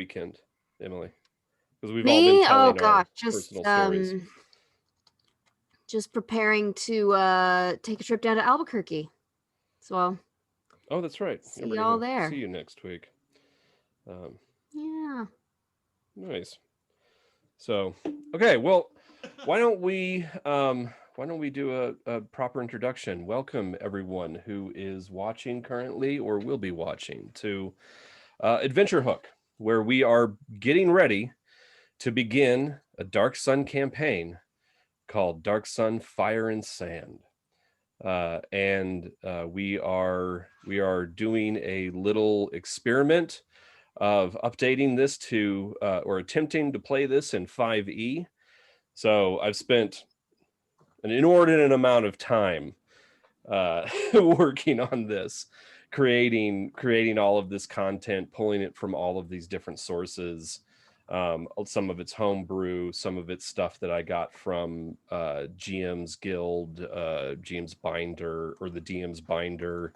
weekend, Emily? Because we've all been Me? Oh telling our gosh, personal stories. just preparing to take a trip down to Albuquerque. So Oh, that's right. see We're y'all gonna there. see you next week. Yeah. Nice. So, okay, well, why don't we do a proper introduction? Welcome everyone who is watching currently or will be watching to Adventure Hook, where we are getting ready to begin a Dark Sun campaign called Dark Sun Fire and Sand. And we are doing a little experiment of updating this to or attempting to play this in 5e. So I've spent an inordinate amount of time working on this, creating all of this content, pulling it from all of these different sources. Some of it's homebrew, some of it's stuff that I got from GM's Guild, GM's Binder, or the DM's Binder.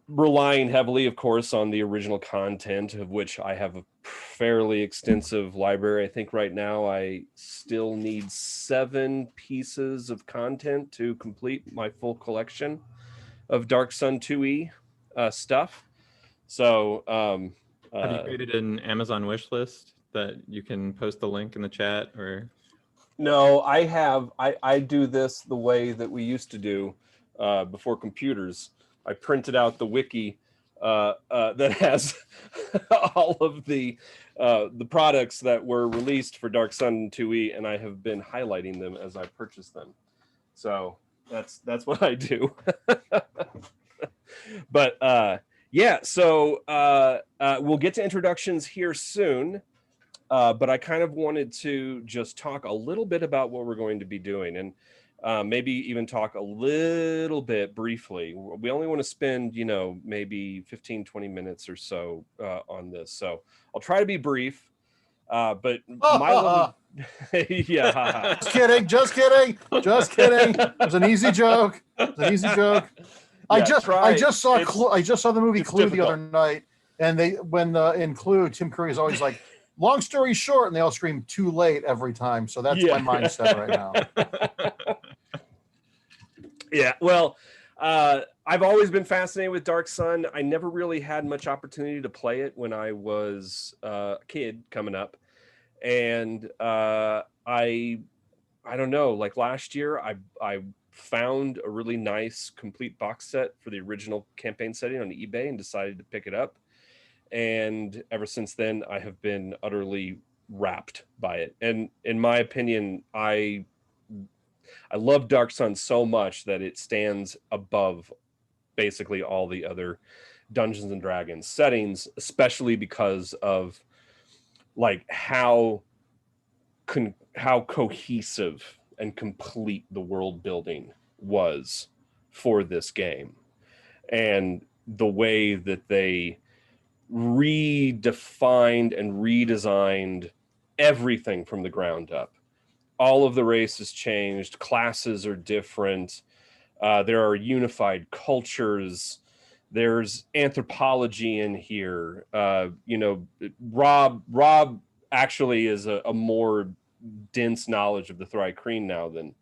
Relying heavily, of course, on the original content, of which I have a fairly extensive library. I think right now I still need 7 pieces of content to complete my full collection of Dark Sun 2e stuff. So have you created an Amazon wish list that you can post the link in the chat? Or no, I do this the way that we used to do before computers. I printed out the wiki that has all of the products that were released for Dark Sun 2e, and I have been highlighting them as I purchase them. So that's what I do. But yeah, so we'll get to introductions here soon. But I kind of wanted to just talk a little bit about what we're going to be doing, and maybe even talk a little bit briefly. We only want to spend, maybe 15, 20 minutes or so on this. So I'll try to be brief. But my level... yeah. Just kidding. It was an easy joke. Yeah, I just saw the movie Clue difficult. the other night, and in Clue, Tim Curry is always like, long story short, and they all scream too late every time. So that's my mindset right now. Yeah, well, I've always been fascinated with Dark Sun. I never really had much opportunity to play it when I was a kid coming up. And I don't know, like last year, I found a really nice complete box set for the original campaign setting on eBay and decided to pick it up. And ever since then, I have been utterly wrapped by it. And in my opinion, I love Dark Sun so much that it stands above basically all the other Dungeons and Dragons settings, especially because of like how cohesive and complete the world building was for this game, and the way that they redefined and redesigned everything from the ground up. All of the races changed, classes are different, there are unified cultures, there's anthropology in here. Rob actually is a more dense knowledge of the Thri-Kreen now than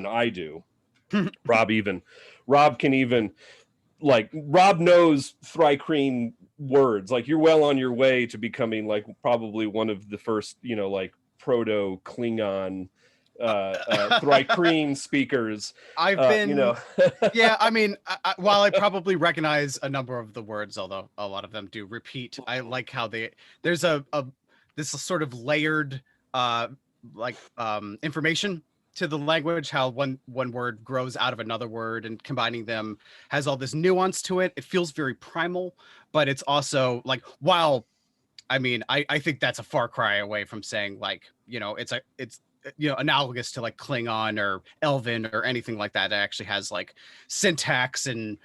I do. Rob knows Thri-Kreen words. Like, you're well on your way to becoming like probably one of the first, proto Klingon Thri-Kreen speakers. I've been yeah, I mean, while I probably recognize a number of the words, although a lot of them do repeat, I like how there's this sort of layered information to the language, how one word grows out of another word, and combining them has all this nuance to it. It feels very primal, but it's also like, while I mean, I think that's a far cry away from saying like, it's analogous to like Klingon or Elven or anything like that. It actually has like syntax and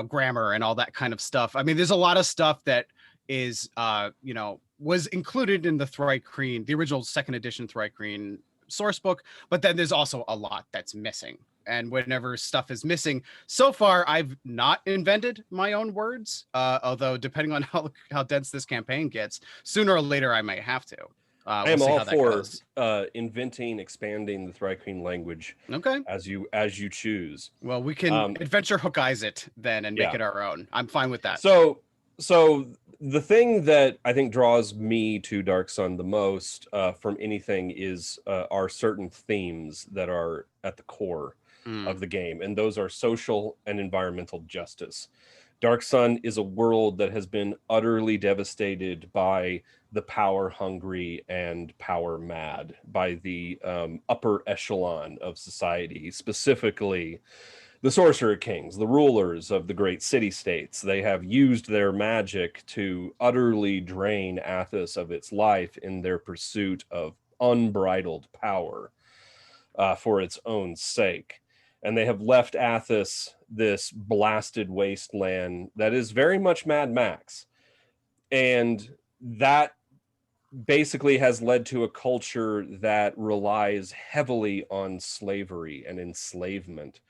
grammar and all that kind of stuff. I mean, there's a lot of stuff that is was included in the Thri-Kreen, the original 2nd edition Thri-Kreen source book, but then there's also a lot that's missing. And whenever stuff is missing, so far I've not invented my own words. Although depending on how dense this campaign gets, sooner or later I might have to. I am we'll see all how that for goes. inventing, expanding the Thri-Kreen language Okay. as you choose. Well, we can adventure hookize it then and make it our own. I'm fine with that. So the thing that I think draws me to Dark Sun the most from anything is are certain themes that are at the core of the game, and those are social and environmental justice. Dark Sun is a world that has been utterly devastated by the power hungry and power mad, by the upper echelon of society, specifically the Sorcerer Kings, the rulers of the great city-states. They have used their magic to utterly drain Athos of its life in their pursuit of unbridled power for its own sake. And they have left Athos this blasted wasteland that is very much Mad Max. And that basically has led to a culture that relies heavily on slavery and enslavement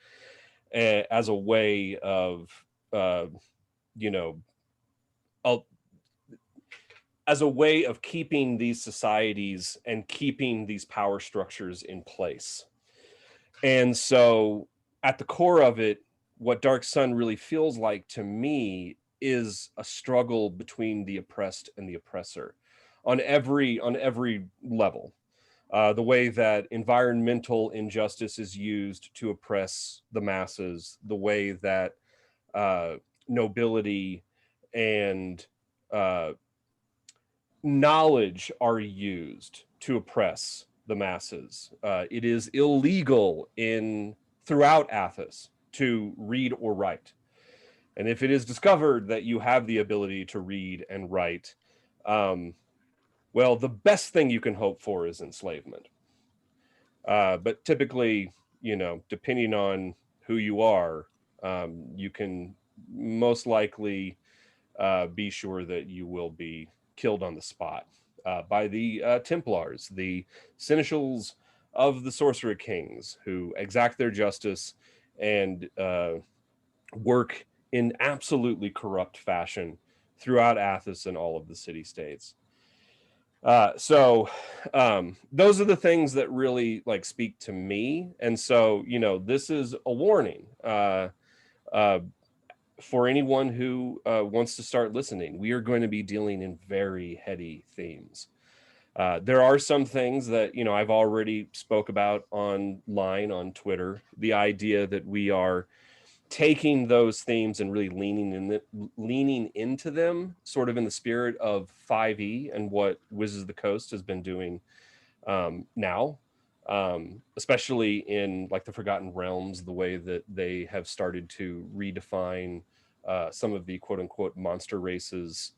as a way of, as a way of keeping these societies and keeping these power structures in place. And so at the core of it, what Dark Sun really feels like to me is a struggle between the oppressed and the oppressor on every level. The way that environmental injustice is used to oppress the masses, the way that nobility and knowledge are used to oppress the masses. It is illegal throughout Athos to read or write. And if it is discovered that you have the ability to read and write, well, the best thing you can hope for is enslavement. But typically, depending on who you are, you can most likely be sure that you will be killed on the spot by the Templars, the seneschals of the Sorcerer Kings, who exact their justice and work in absolutely corrupt fashion throughout Athos and all of the city-states. So those are the things that really speak to me. And so, this is a warning for anyone who wants to start listening. We are going to be dealing in very heady themes. There are some things that, I've already spoke about online on Twitter, the idea that we are taking those themes and really leaning into them sort of in the spirit of 5e and what Wizards of the Coast has been doing now, especially in the Forgotten Realms, the way that they have started to redefine some of the quote unquote monster races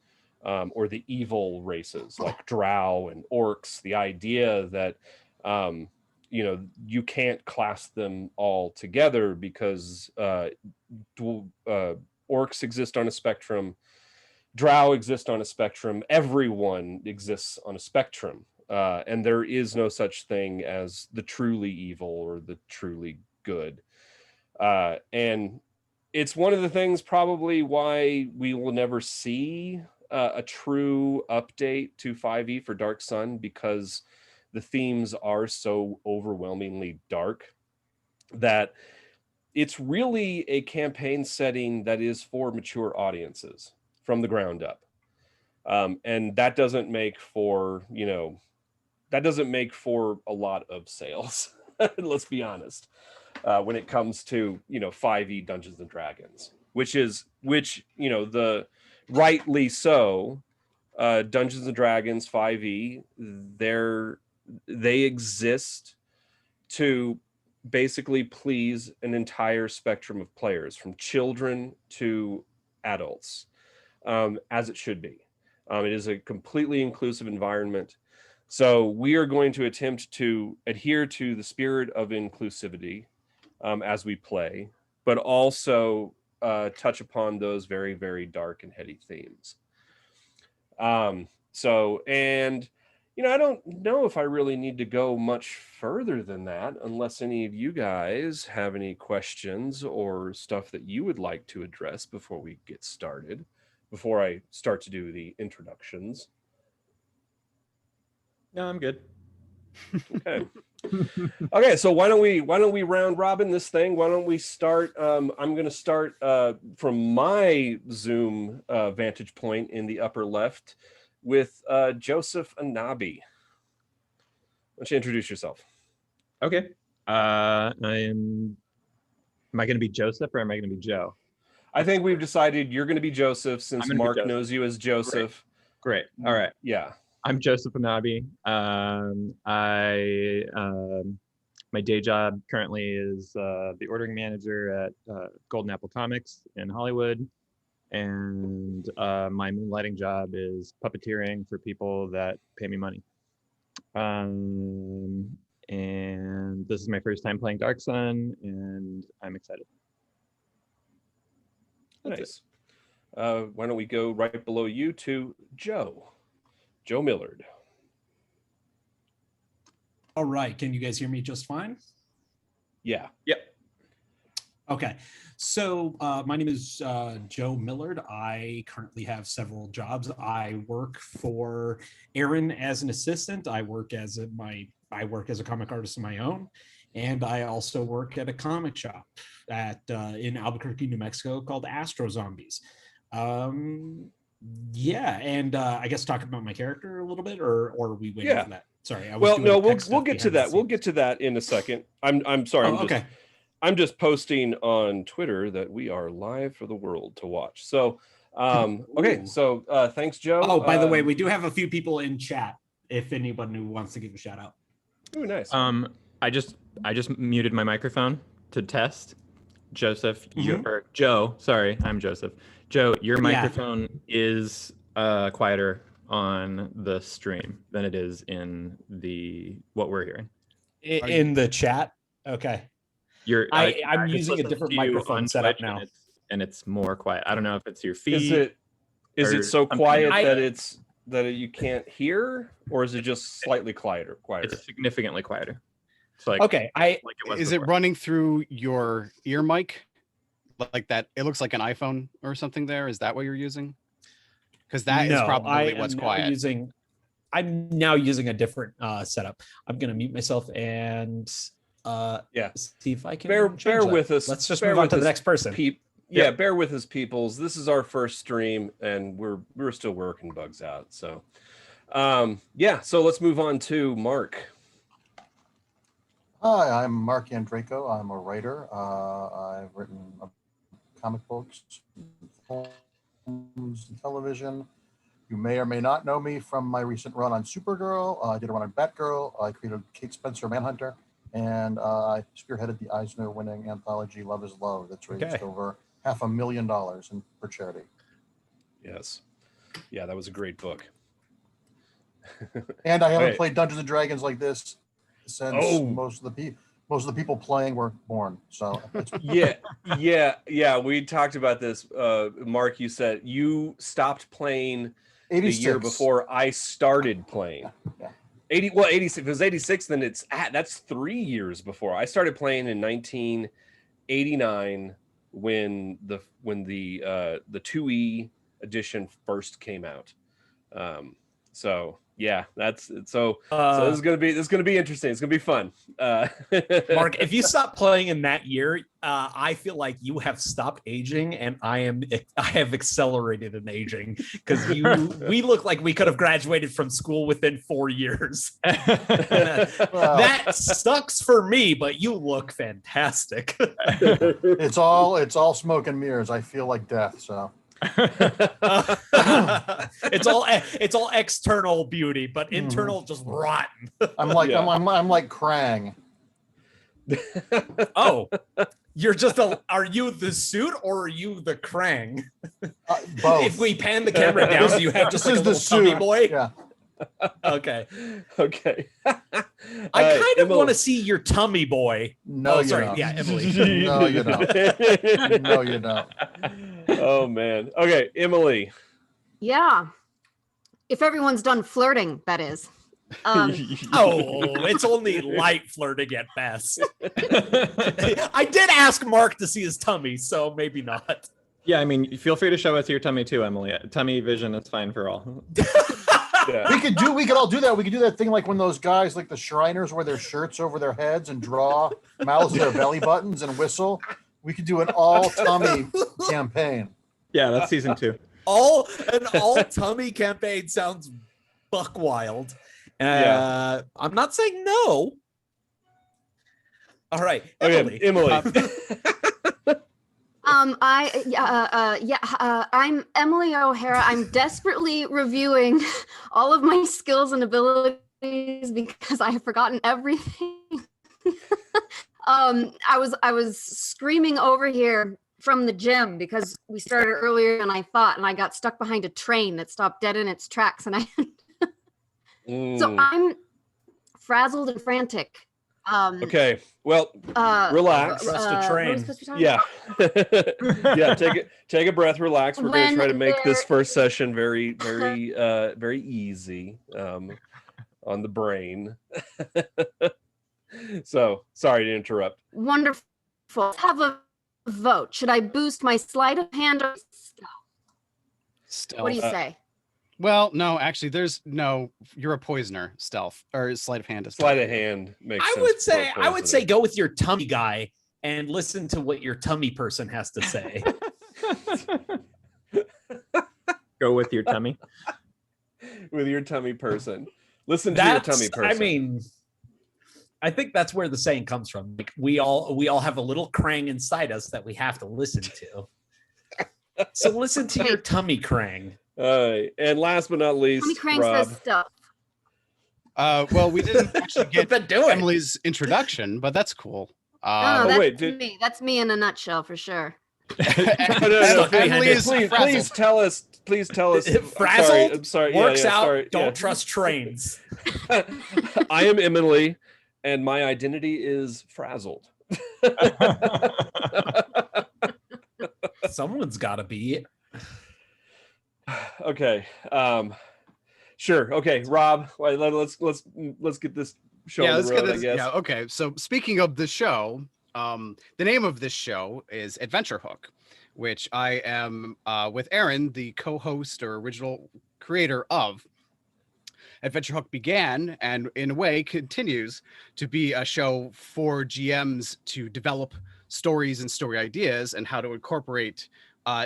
or the evil races like drow and orcs. The idea that you can't class them all together because orcs exist on a spectrum, drow exist on a spectrum, everyone exists on a spectrum, and there is no such thing as the truly evil or the truly good. And it's one of the things probably why we will never see a true update to 5e for Dark Sun, because the themes are so overwhelmingly dark that it's really a campaign setting that is for mature audiences from the ground up. And that doesn't make for, a lot of sales. Let's be honest. When it comes to, 5e Dungeons and Dragons, which the rightly so, Dungeons and Dragons 5e, they exist to basically please an entire spectrum of players, from children to adults, as it should be. It is a completely inclusive environment. So we are going to attempt to adhere to the spirit of inclusivity as we play, but also touch upon those very, very dark and heady themes. I don't know if I really need to go much further than that, unless any of you guys have any questions or stuff that you would like to address before we get started, before I start to do the introductions. No, I'm good. Okay. Okay, so why don't we round robin this thing? Why don't we start? I'm going to start from my Zoom vantage point in the upper left with Joseph Annabi. Why don't you introduce yourself? Okay. Am I going to be Joseph or am I going to be Joe? I think we've decided you're going to be Joseph since gonna be Mark Joseph. knows you as Joseph. Great. All right. Yeah. I'm Joseph Annabi. My day job currently is the ordering manager at Golden Apple Comics in Hollywood. And my moonlighting job is puppeteering for people that pay me money. And this is my first time playing Dark Sun, and I'm excited. Nice. Why don't we go right below you to Joe Millard. All right. Can you guys hear me just fine? Yeah. Yep. Okay. So my name is Joe Millard. I currently have several jobs. I work for Aaron as an assistant. I work as a comic artist of my own. And I also work at a comic shop in Albuquerque, New Mexico called Astro Zombies. Yeah, and I guess talk about my character a little bit, or are we waiting for that? Sorry. Well, no, we'll get to that. We'll get to that in a second. I'm sorry. Okay. I'm just posting on Twitter that we are live for the world to watch. So, okay. So, thanks, Joe. Oh, by the way, we do have a few people in chat. If anyone who wants to give a shout out. Oh, nice. I just muted my microphone to test. Joseph, or Joe. Sorry, I'm Joseph. Joe, your microphone is quieter on the stream than it is in what we're hearing. In the chat. Okay. I'm using a different microphone setup now, and it's more quiet. I don't know if it's your feed. Is it so quiet that you can't hear, or is it just slightly quieter? It's significantly quieter. It's like Okay, is it running through your ear mic like that? It looks like an iPhone or something there. Is that what you're using? Because that is probably what's quiet. I'm now using a different setup. I'm gonna mute myself and see if I can bear with us. Let's just move on to the next person. Bear with us, peoples. This is our first stream, and we're still working bugs out. So, so let's move on to Mark. Hi, I'm Marc Andreyko. I'm a writer. I've written comic books, films, and television. You may or may not know me from my recent run on Supergirl. I did a run on Batgirl. I created Kate Spencer Manhunter. And I spearheaded the Eisner-winning anthology Love is Love that's raised over $500,000 for charity. Yes. Yeah, that was a great book. And I haven't played Dungeons and Dragons like this since most of the people playing were born. So yeah. We talked about this. Mark, you said you stopped playing 86. the year before I started playing. Yeah. 86. If it was 86, then that's 3 years before. I started playing in 1989 when the 2E edition first came out. So yeah, so this is gonna be interesting. It's gonna be fun. Mark, if you stop playing in that year, I feel like you have stopped aging, and I have accelerated in aging because we look like we could have graduated from school within 4 years. That sucks for me, but you look fantastic. It's all smoke and mirrors. I feel like death. So. It's all external beauty, but internal just rotten. I'm like Krang. Oh, you're just are you the suit or are you the Krang? Both. If we pan the camera down, do you have just like a little tummy boy? Yeah. Okay. I kind of want to see your tummy boy. No, you sorry. don't. Yeah, Emelie. No, you don't. No, you don't. Oh man. Okay, Emelie. Yeah. If everyone's done flirting, that is. Oh, it's only light flirting at best. I did ask Mark to see his tummy, so maybe not. Yeah, I mean, feel free to show us your tummy too, Emily. Tummy vision is fine for all. Yeah. We could all do that. We could do that thing like when those guys, like the Shriners, wear their shirts over their heads and draw mouths to their belly buttons and whistle. We could do an all tummy campaign. Yeah, that's season 2. An all tummy campaign sounds buck wild. Yeah. I'm not saying no. All right, Okay, Emily. I'm Emelie O'Hara. I'm desperately reviewing all of my skills and abilities because I have forgotten everything. I was screaming over here from the gym because we started earlier than I thought, and I got stuck behind a train that stopped dead in its tracks, and so I'm frazzled and frantic. Okay, well, relax. Trust a what are we train. supposed to be talking Yeah. about? Yeah, take a breath, relax. We're going to When try to make this there- first session very very easy on the brain. So, sorry to interrupt. Wonderful. Have a vote. Should I boost my sleight of hand or stealth? Stealth. What do you say? Well, no, actually, you're a poisoner. Stealth or sleight of hand is Sleight of hand makes I sense. would say go with your tummy guy and listen to what your tummy person has to say. Go with your tummy. with your tummy person. Listen to your tummy person. I mean, I think that's where the saying comes from. Like we all have a little krang inside us that we have to listen to. So listen to your tummy krang. And last but not least, Tommy Crank Rob. says stuff. Well, we didn't actually get Been doing. Emily's introduction, but that's cool. No, that's wait, did- me. That's me in a nutshell for sure. No, Emily is please frazzled. tell us. Please tell us. Frazzled? I'm sorry. Works out. Sorry, Don't trust trains. I am Emily, and my identity is frazzled. Someone's got to be. Okay. Sure. Okay, Rob. Let's get this show on the road, I guess. Yeah, okay. So speaking of the show, the name of this show is Adventure Hook, which I am with Aaron, the co-host or original creator of. Adventure Hook began and in a way continues to be a show for GMs to develop stories and story ideas and how to incorporate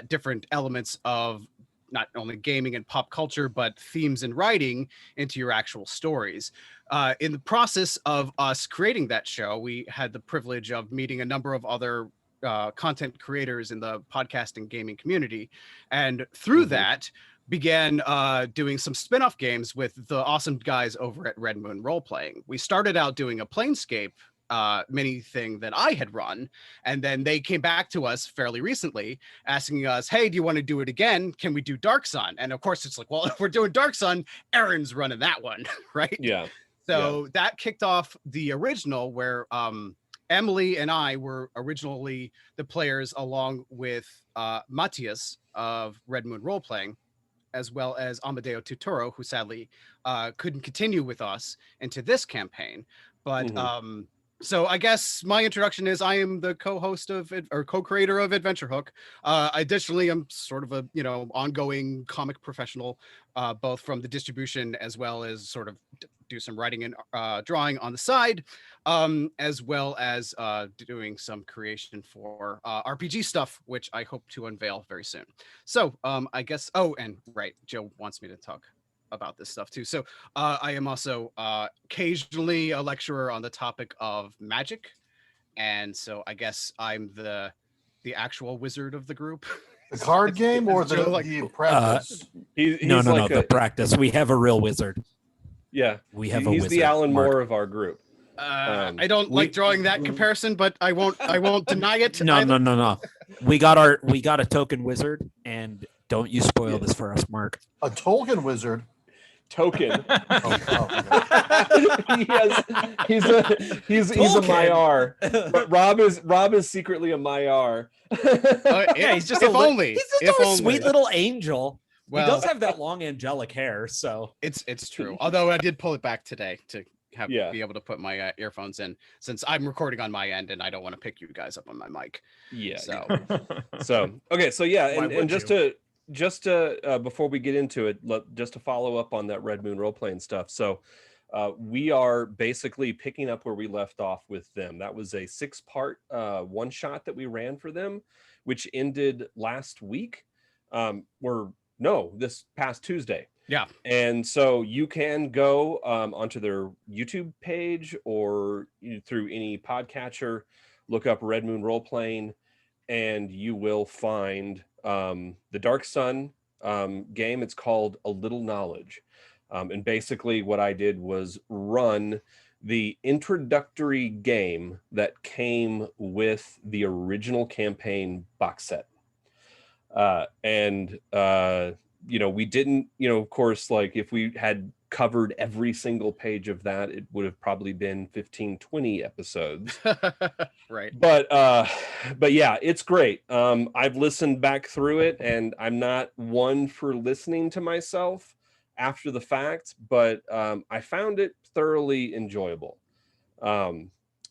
different elements of not only gaming and pop culture, but themes and writing into your actual stories. In the process of us creating that show, we had the privilege of meeting a number of other content creators in the podcasting gaming community. And through that, began doing some spin-off games with the awesome guys over at Red Moon Role Playing. We started out doing a Planescape mini thing that I had run, and then they came back to us fairly recently asking us, hey, do you want to do it again? Can we do Dark Sun? And of course it's like, well, if we're doing Dark Sun, Aaron's running that one. Right? Yeah. So that kicked off the original where Emily and I were originally the players along with Matthias of Red Moon Role Playing, as well as Amadeo Tutoro, who sadly couldn't continue with us into this campaign. But so I guess my introduction is I am the co-host of or co-creator of Adventure Hook. Additionally, I'm sort of a ongoing comic professional, both from the distribution as well as sort of do some writing and drawing on the side, as well as doing some creation for RPG stuff, which I hope to unveil very soon. So I guess, oh, and right, Joe wants me to talk about this stuff too. So I am also occasionally a lecturer on the topic of magic. And so I guess I'm the actual wizard of the group. The card game or the practice? No, the practice. We have a real wizard. Yeah. We have a He's wizard. the Alan Mark. Moore of our group. I don't like drawing that comparison, but I won't deny it. No. We got a token wizard, and don't you spoil this for us, Mark. A Tolkien wizard. Token. Okay. he's a Maiar, but Rob is secretly a Maiar. Yeah, he's just He's only. just a sweet little angel. Well, he does have that long angelic hair, so it's true. Although I did pull it back today to have Yeah. be able to put my earphones in, since I'm recording on my end and I don't want to pick you guys up on my mic. Yeah. So So okay, so yeah, Why and would just you? to before we get into it, just to follow up on that Red Moon role playing stuff. So we are basically picking up where we left off with them. That was a 6-part one shot that we ran for them, which ended last week. This past Tuesday. yeah, And so you can go onto their YouTube page or through any podcatcher, look up Red Moon Role Playing, and you will find the Dark Sun game. It's called A Little Knowledge. And basically what I did was run the introductory game that came with the original campaign box set. We didn't, of course, like if we had covered every single page of that, it would have probably been 15-20 episodes. right. But yeah, it's great. I've listened back through it, and I'm not one for listening to myself after the fact, but I found it thoroughly enjoyable.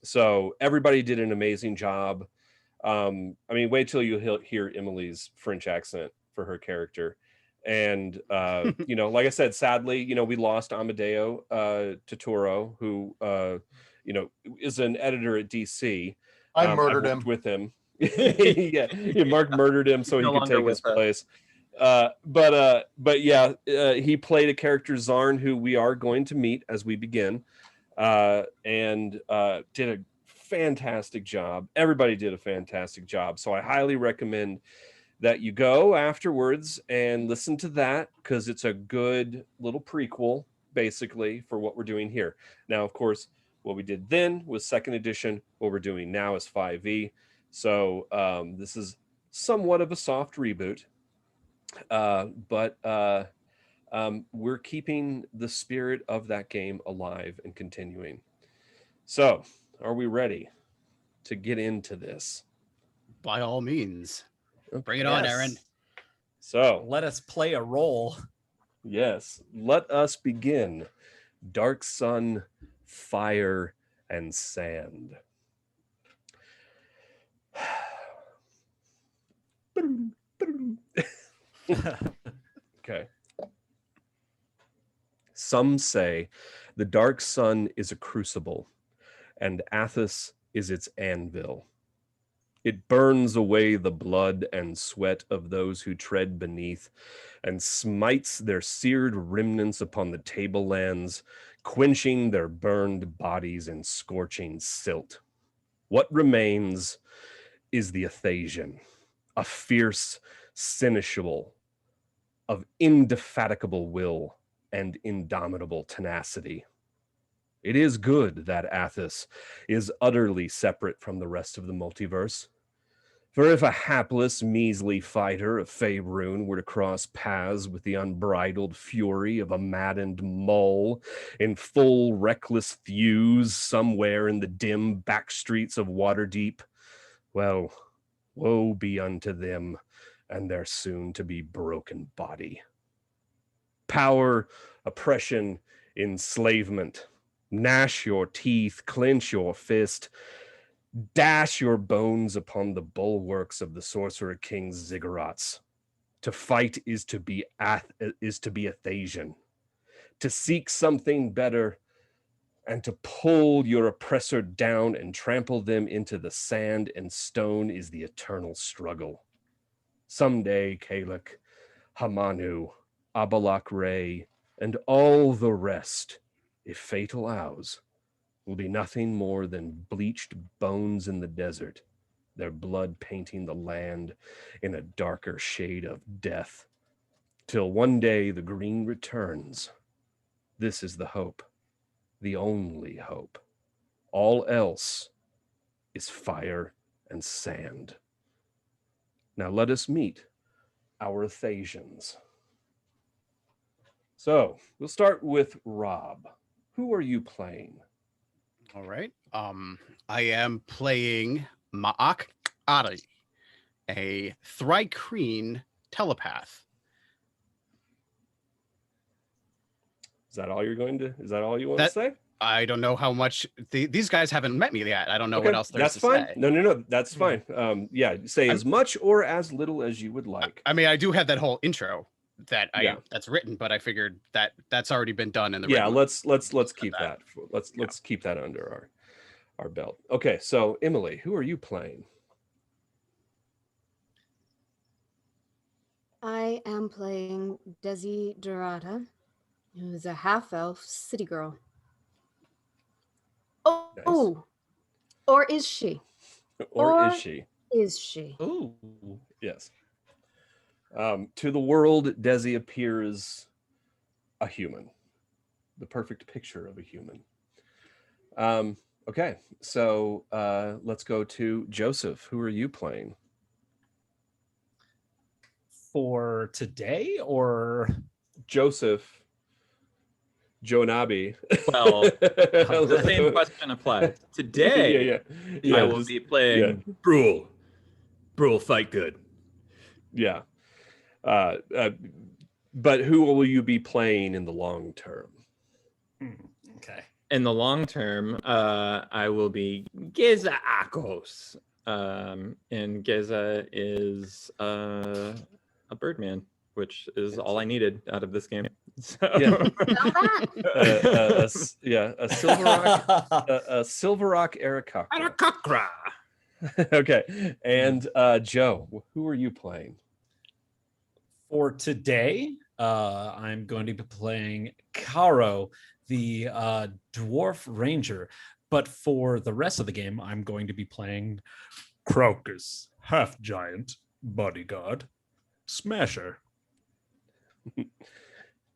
So everybody did an amazing job. Wait till you hear Emelie's French accent for her character. And like I said, sadly, we lost Amadeo Totoro, who is an editor at DC. I I've murdered worked him. with him. yeah, Mark murdered him so No he could longer take his with us. place. He played a character, Zarn, who we are going to meet as we begin, and did a fantastic job. Everybody did a fantastic job. So I highly recommend that you go afterwards and listen to that, because it's a good little prequel, basically, for what we're doing here. Now, of course, what we did then was 2nd edition. What we're doing now is 5e. So this is somewhat of a soft reboot, but we're keeping the spirit of that game alive and continuing. So are we ready to get into this? By all means, bring it on, Yes. Aaron. So Let us play a role. yes, let us begin. Dark Sun, Fire, and Sand. Okay. Some say the Dark Sun is a crucible, and Athos is its anvil. It burns away the blood and sweat of those who tread beneath, and smites their seared remnants upon the tablelands, quenching their burned bodies in scorching silt. What remains is the Athasian, a fierce seneschal of indefatigable will and indomitable tenacity. It is good that Athos is utterly separate from the rest of the multiverse. For if a hapless, measly fighter of Faerun were to cross paths with the unbridled fury of a maddened mole in full reckless thews somewhere in the dim back streets of Waterdeep, well, woe be unto them and their soon-to-be broken body. Power, oppression, enslavement. Gnash your teeth, clench your fist, dash your bones upon the bulwarks of the Sorcerer King's ziggurats. To fight is to be Athasian. To seek something better and to pull your oppressor down and trample them into the sand and stone is the eternal struggle. Someday, Kalek, Hamanu, Abalak Ray, and all the rest, if fate allows, will be nothing more than bleached bones in the desert, their blood painting the land in a darker shade of death, till one day the green returns. This is the hope, the only hope. All else is fire and sand. Now let us meet our Athasians. So we'll start with Rob. Who are you playing? All right. I am playing Marc Andreyko, a Thrycreen telepath. that all you want to That- say? I don't know how much these guys haven't met me yet. I don't know what else there's That's to fine. say. No, that's fine. Yeah, say I'm- as much or as little as you would like. I mean, I do have that whole intro that Yeah. that's written, but I figured that that's already been done in the Yeah, written- let's keep that. Let's keep that under our belt. Okay, so Emelie, who are you playing? I am playing Desiderata, who's a half-elf city girl. Oh, Nice. oh, or is she? Or is she? Is she? Ooh. Yes. To the world, Desi appears a human, the perfect picture of a human. Okay, so let's go to Joseph. Who are you playing? For today or Joseph Jonabi. Well, the same question applies. Today, yeah. I will be playing Brule. Brule, fight good. Yeah. But who will you be playing in the long term? Okay. in the long term. I will be Geza Akos. And Geza is a Birdman, which is all I needed out of this game. So, Yeah. Spell that? A Silver Rock, a Silver Rock Aarakocra. Arakakra. Okay, and Joe, who are you playing? For today, I'm going to be playing Karo, the dwarf ranger. But for the rest of the game, I'm going to be playing Crocus, half giant, bodyguard, smasher.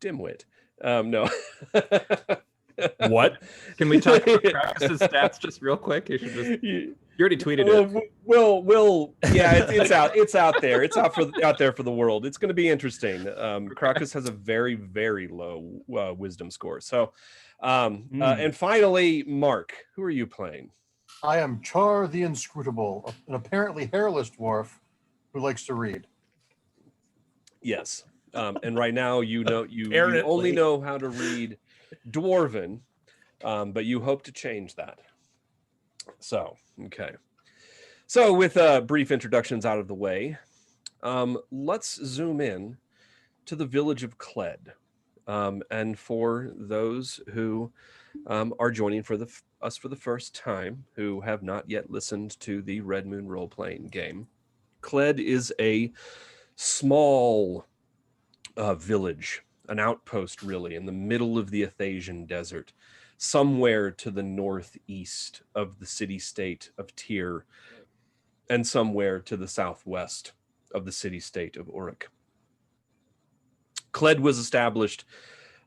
Dimwit. No. What? can we talk about Crocus's stats just real quick? You should just. You already tweeted it. We'll yeah, it's out there. It's out there for the world. It's going to be interesting. Crocus has a very, very low wisdom score. So, and finally, Mark, who are you playing? I am Char the Inscrutable, an apparently hairless dwarf who likes to read. Yes. And right now, you only Apparently. know how to read Dwarven, but you hope to change that. So, okay. So with brief introductions out of the way, let's zoom in to the village of Cled. And for those who are joining us for the first time, who have not yet listened to the Red Moon role-playing game, Cled is a small village, an outpost really, in the middle of the Athasian desert, somewhere to the northeast of the city-state of Tyr, and somewhere to the southwest of the city-state of Uruk. Cled was established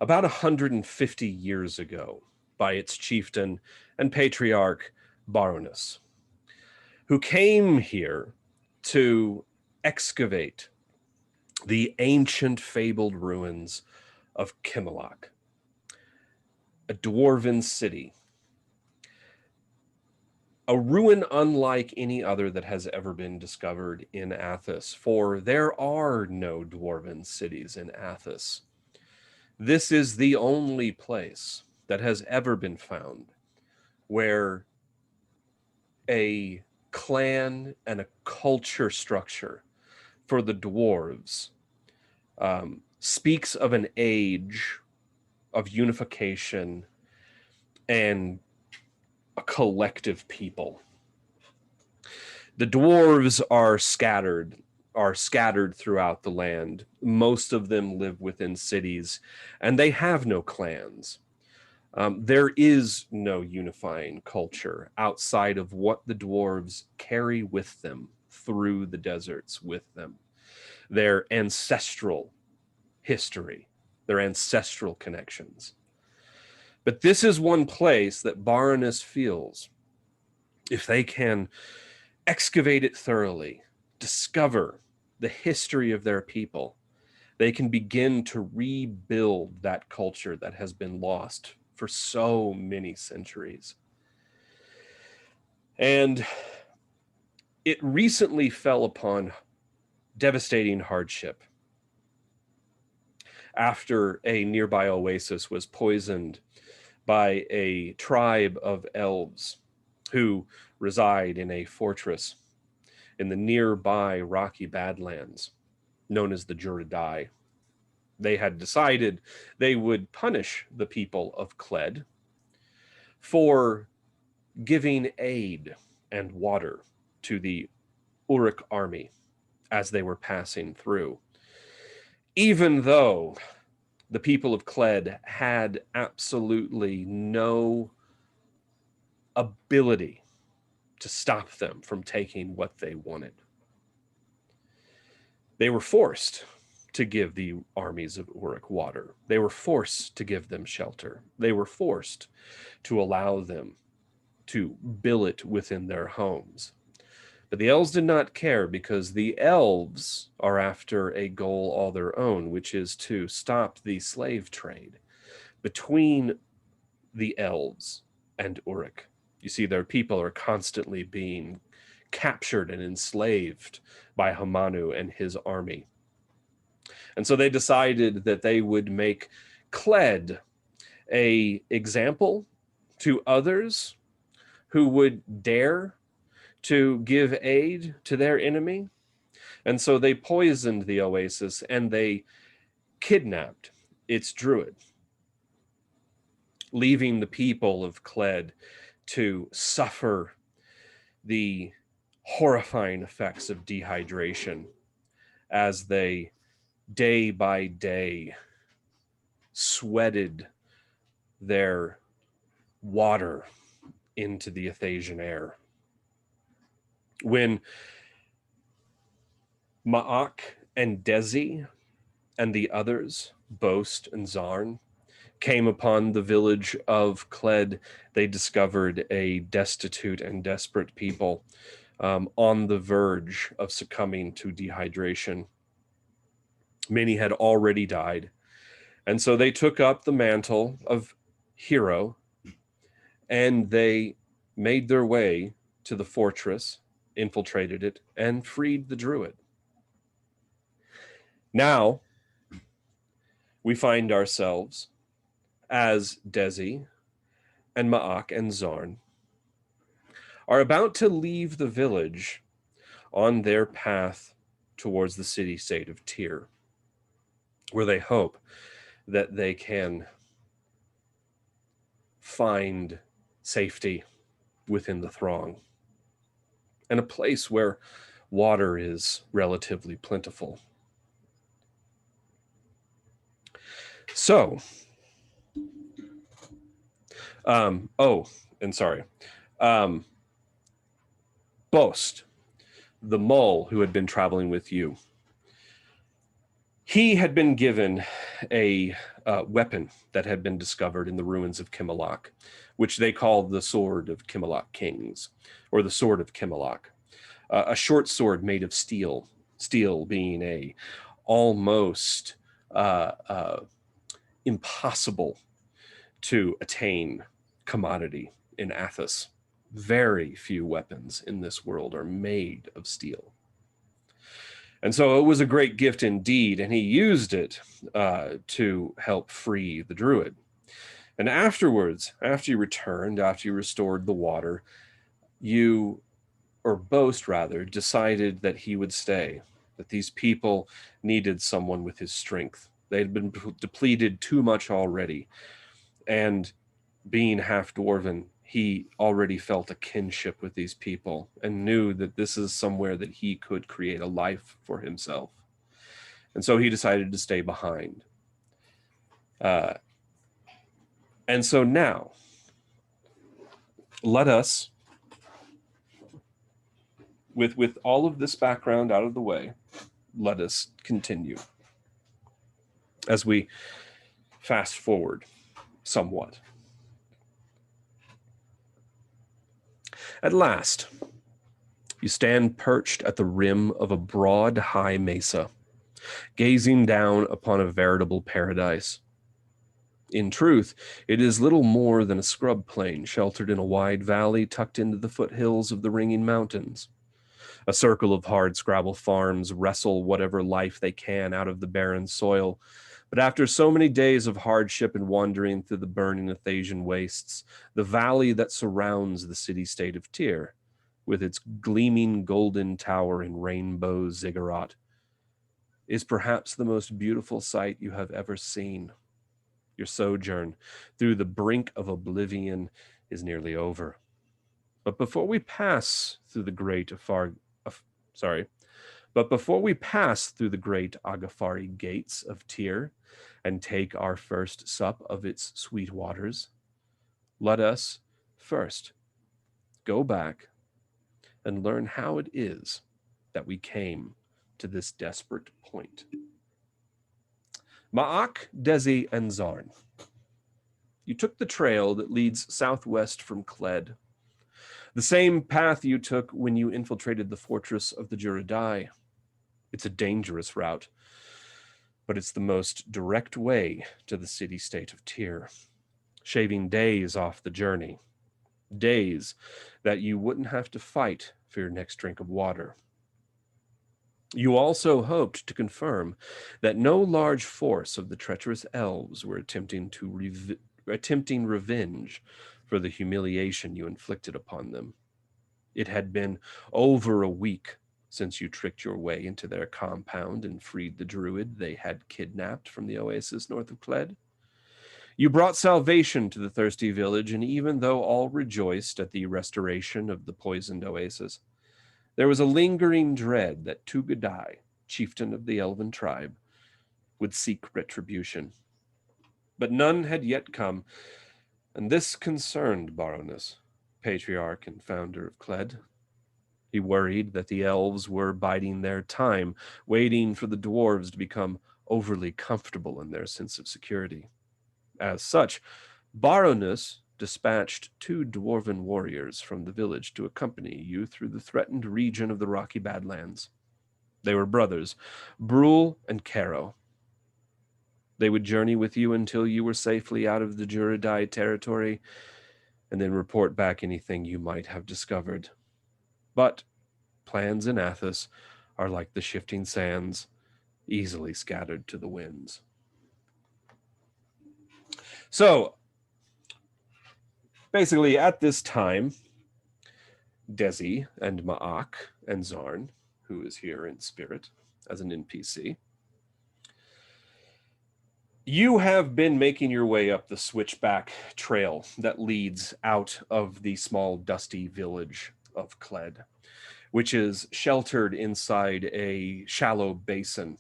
about 150 years ago by its chieftain and patriarch Baronus, who came here to excavate the ancient fabled ruins of Camelot, a dwarven city, a ruin unlike any other that has ever been discovered in Athos, for there are no dwarven cities in Athos. This is the only place that has ever been found where a clan and a culture structure for the dwarves speaks of an age of unification and a collective people. The dwarves are scattered throughout the land. Most of them live within cities, and they have no clans. There is no unifying culture outside of what the dwarves carry with them through the deserts with them. Their ancestral history, their ancestral connections. But this is one place that Baroness feels, if they can excavate it thoroughly, discover the history of their people, they can begin to rebuild that culture that has been lost for so many centuries. And it recently fell upon devastating hardship after a nearby oasis was poisoned by a tribe of elves who reside in a fortress in the nearby rocky badlands known as the Juradai. They had decided they would punish the people of Cled for giving aid and water to the Uruk army as they were passing through, even though the people of Cled had absolutely no ability to stop them from taking what they wanted. They were forced to give the armies of Uruk water. They were forced to give them shelter. They were forced to allow them to billet within their homes. But the elves did not care, because the elves are after a goal all their own, which is to stop the slave trade between the elves and Uruk. You see, their people are constantly being captured and enslaved by Hamanu and his army. And so they decided that they would make Cled an example to others who would dare to give aid to their enemy. And so they poisoned the oasis and they kidnapped its druid, leaving the people of Cled to suffer the horrifying effects of dehydration as they, day by day, sweated their water into the Athasian air. When Ma'ak and Desi and the others, Boast and Zarn, came upon the village of Cled, they discovered a destitute and desperate people on the verge of succumbing to dehydration. Many had already died. And so they took up the mantle of hero and they made their way to the fortress, infiltrated it, and freed the druid. Now, we find ourselves as Desi and Ma'ak and Zarn are about to leave the village on their path towards the city-state of Tyr, where they hope that they can find safety within the throng and a place where water is relatively plentiful. So, Boast, the mole who had been traveling with you, he had been given a weapon that had been discovered in the ruins of Kimalak, which they called the Sword of Kimalak Kings, or the Sword of Kimalak, a short sword made of steel, steel being a almost impossible to attain commodity in Athos. Very few weapons in this world are made of steel. And so it was a great gift indeed, and he used it to help free the druid. And afterwards, after you returned, after you restored the water, you, or Boast rather, decided that he would stay, that these people needed someone with his strength. They had been depleted too much already. And being half dwarven, he already felt a kinship with these people and knew that this is somewhere that he could create a life for himself. And so he decided to stay behind. And so now, let us, with all of this background out of the way, let us continue as we fast forward somewhat. At last, you stand perched at the rim of a broad, high mesa, gazing down upon a veritable paradise. In truth, it is little more than a scrub plain sheltered in a wide valley tucked into the foothills of the ringing mountains. A circle of hard scrabble farms wrestle whatever life they can out of the barren soil, But after so many days of hardship and wandering through the burning Athasian wastes, the valley that surrounds the city-state of Tyr, with its gleaming golden tower and rainbow ziggurat, is perhaps the most beautiful sight you have ever seen. Your sojourn through the brink of oblivion is nearly over. But before we pass through the great Agafari gates of Tyr and take our first sup of its sweet waters, let us first go back and learn how it is that we came to this desperate point. Ma'ak, Desi, and Zarn, you took the trail that leads southwest from Kled, the same path you took when you infiltrated the fortress of the Juradai. It's a dangerous route, but it's the most direct way to the city-state of Tyr, shaving days off the journey, days that you wouldn't have to fight for your next drink of water. You also hoped to confirm that no large force of the treacherous elves were attempting revenge for the humiliation you inflicted upon them. It had been over a week since you tricked your way into their compound and freed the druid they had kidnapped from the oasis north of Kled. You brought salvation to the thirsty village, and even though all rejoiced at the restoration of the poisoned oasis, there was a lingering dread that Tugadai, chieftain of the elven tribe, would seek retribution. But none had yet come, and this concerned Baroness, patriarch and founder of Kled. He worried that the elves were biding their time, waiting for the dwarves to become overly comfortable in their sense of security. As such, Baroness dispatched 2 dwarven warriors from the village to accompany you through the threatened region of the Rocky Badlands. They were brothers, Brule and Caro. They would journey with you until you were safely out of the Juradai territory, and then report back anything you might have discovered. But plans in Athos are like the shifting sands, easily scattered to the winds. So, basically, at this time, Desi and Ma'ak and Zarn, who is here in spirit as an NPC, you have been making your way up the switchback trail that leads out of the small, dusty village of Kled, which is sheltered inside a shallow basin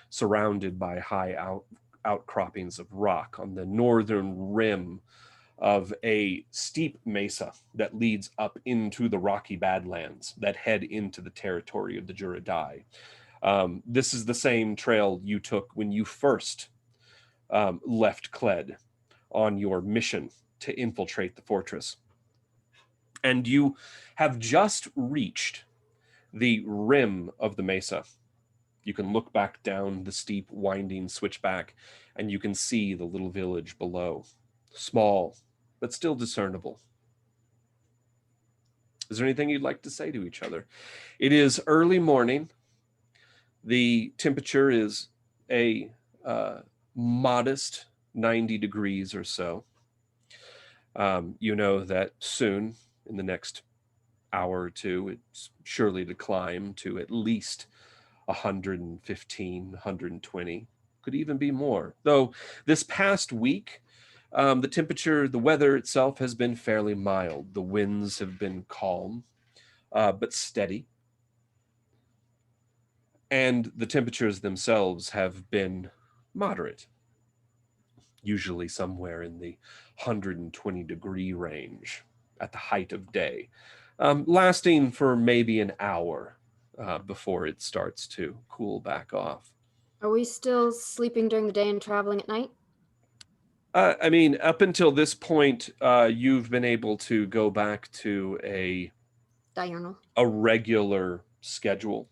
surrounded by high outcroppings of rock on the northern rim of a steep mesa that leads up into the Rocky Badlands that head into the territory of the Juradai. This is the same trail you took when you first left Kled on your mission to infiltrate the fortress. And you have just reached the rim of the mesa. You can look back down the steep, winding switchback, and you can see the little village below. Small, but still discernible. Is there anything you'd like to say to each other? It is early morning. The temperature is a modest 90 degrees or so. You know that soon, in the next hour or two, it's surely to climb to at least 115, 120, could even be more. Though this past week, the weather itself has been fairly mild. The winds have been calm, but steady. And the temperatures themselves have been moderate, usually somewhere in the 120 degree range at the height of day, lasting for maybe an hour before it starts to cool back off. Are we still sleeping during the day and traveling at night? I mean, up until this point, you've been able to go back to a Diurnal. regular schedule.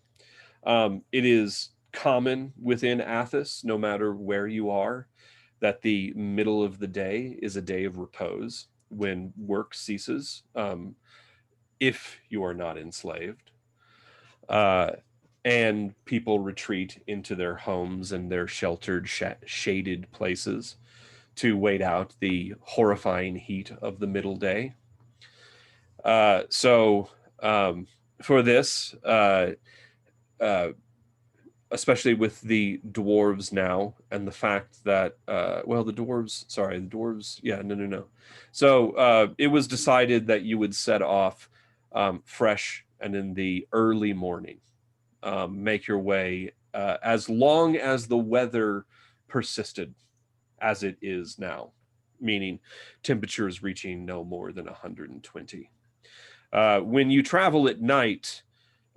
It is common within Athos, no matter where you are, that the middle of the day is a day of repose when work ceases, if you are not enslaved. and people retreat into their homes and their sheltered, shaded places to wait out the horrifying heat of the middle day. So for this, especially with the dwarves now, and the fact that, the dwarves, no. So it was decided that you would set off fresh and in the early morning, make your way as long as the weather persisted as it is now, meaning temperatures reaching no more than 120. When you travel at night,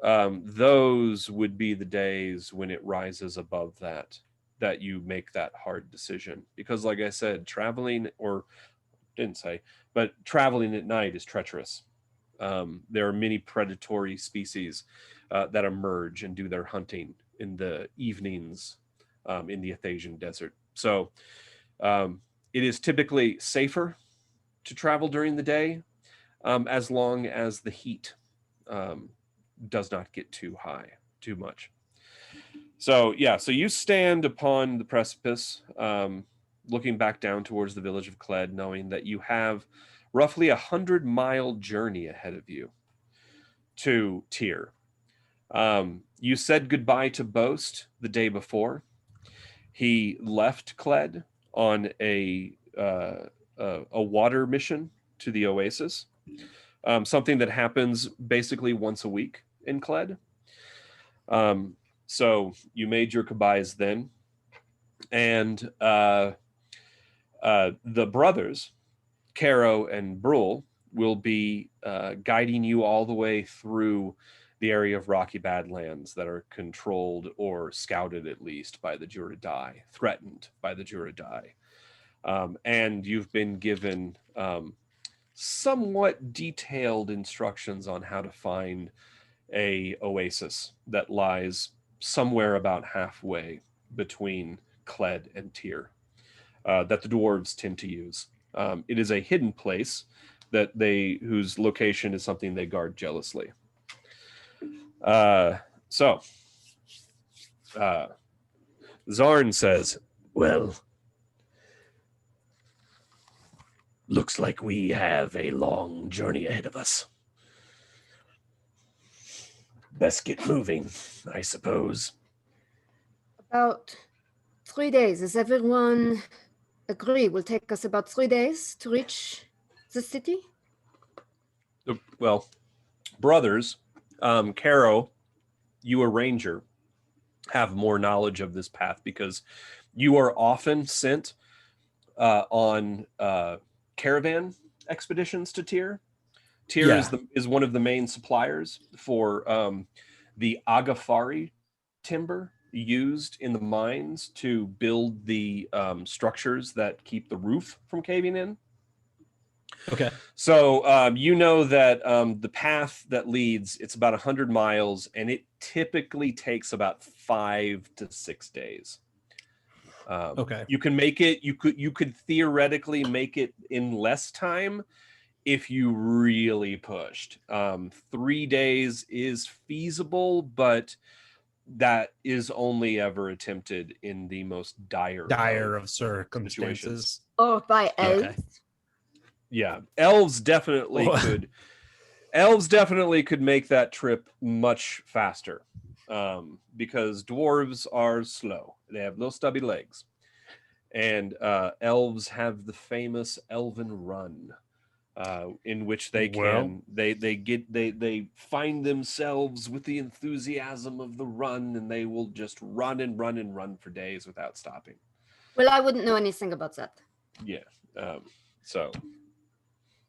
those would be the days when it rises above that you make that hard decision. Because like I said, traveling at night is treacherous. There are many predatory species that emerge and do their hunting in the evenings in the Athasian desert. So it is typically safer to travel during the day, as long as the heat does not get too much. So you stand upon the precipice, looking back down towards the village of Cled, knowing that you have roughly 100-mile journey ahead of you to Tyr. You said goodbye to Boast the day before. He left Cled on a water mission to the oasis, something that happens basically once a week in Cled. So you made your goodbyes then, and the brothers, Caro and Brule, will be guiding you all the way through the area of rocky badlands that are controlled or scouted, at least, by the Juradai, threatened by the Juradai. And you've been given somewhat detailed instructions on how to find a oasis that lies somewhere about halfway between Cled and Tyr, that the dwarves tend to use. It is a hidden place whose location is something they guard jealously. Zarn says, "Well, looks like we have a long journey ahead of us. Best get moving, I suppose." About 3 days. Does everyone agree? Will take us about 3 days to reach the city? Well, brothers, Caro, you a ranger, have more knowledge of this path because you are often sent on caravan expeditions to Tyr. Tyr is one of the main suppliers for the Agafari timber used in the mines to build the structures that keep the roof from caving in. Okay. So you know that the path that leads, it's about 100 miles, and it typically takes about 5 to 6 days. Okay. You can make it. You could theoretically make it in less time if you really pushed. 3 days is feasible, but that is only ever attempted in the most dire of circumstances. Oh, by elves? Okay. Yeah, elves definitely could. Elves definitely could make that trip much faster, because dwarves are slow. They have little stubby legs, and elves have the famous elven run, in which they find themselves with the enthusiasm of the run, and they will just run and run and run for days without stopping. Well, I wouldn't know anything about that. Yeah.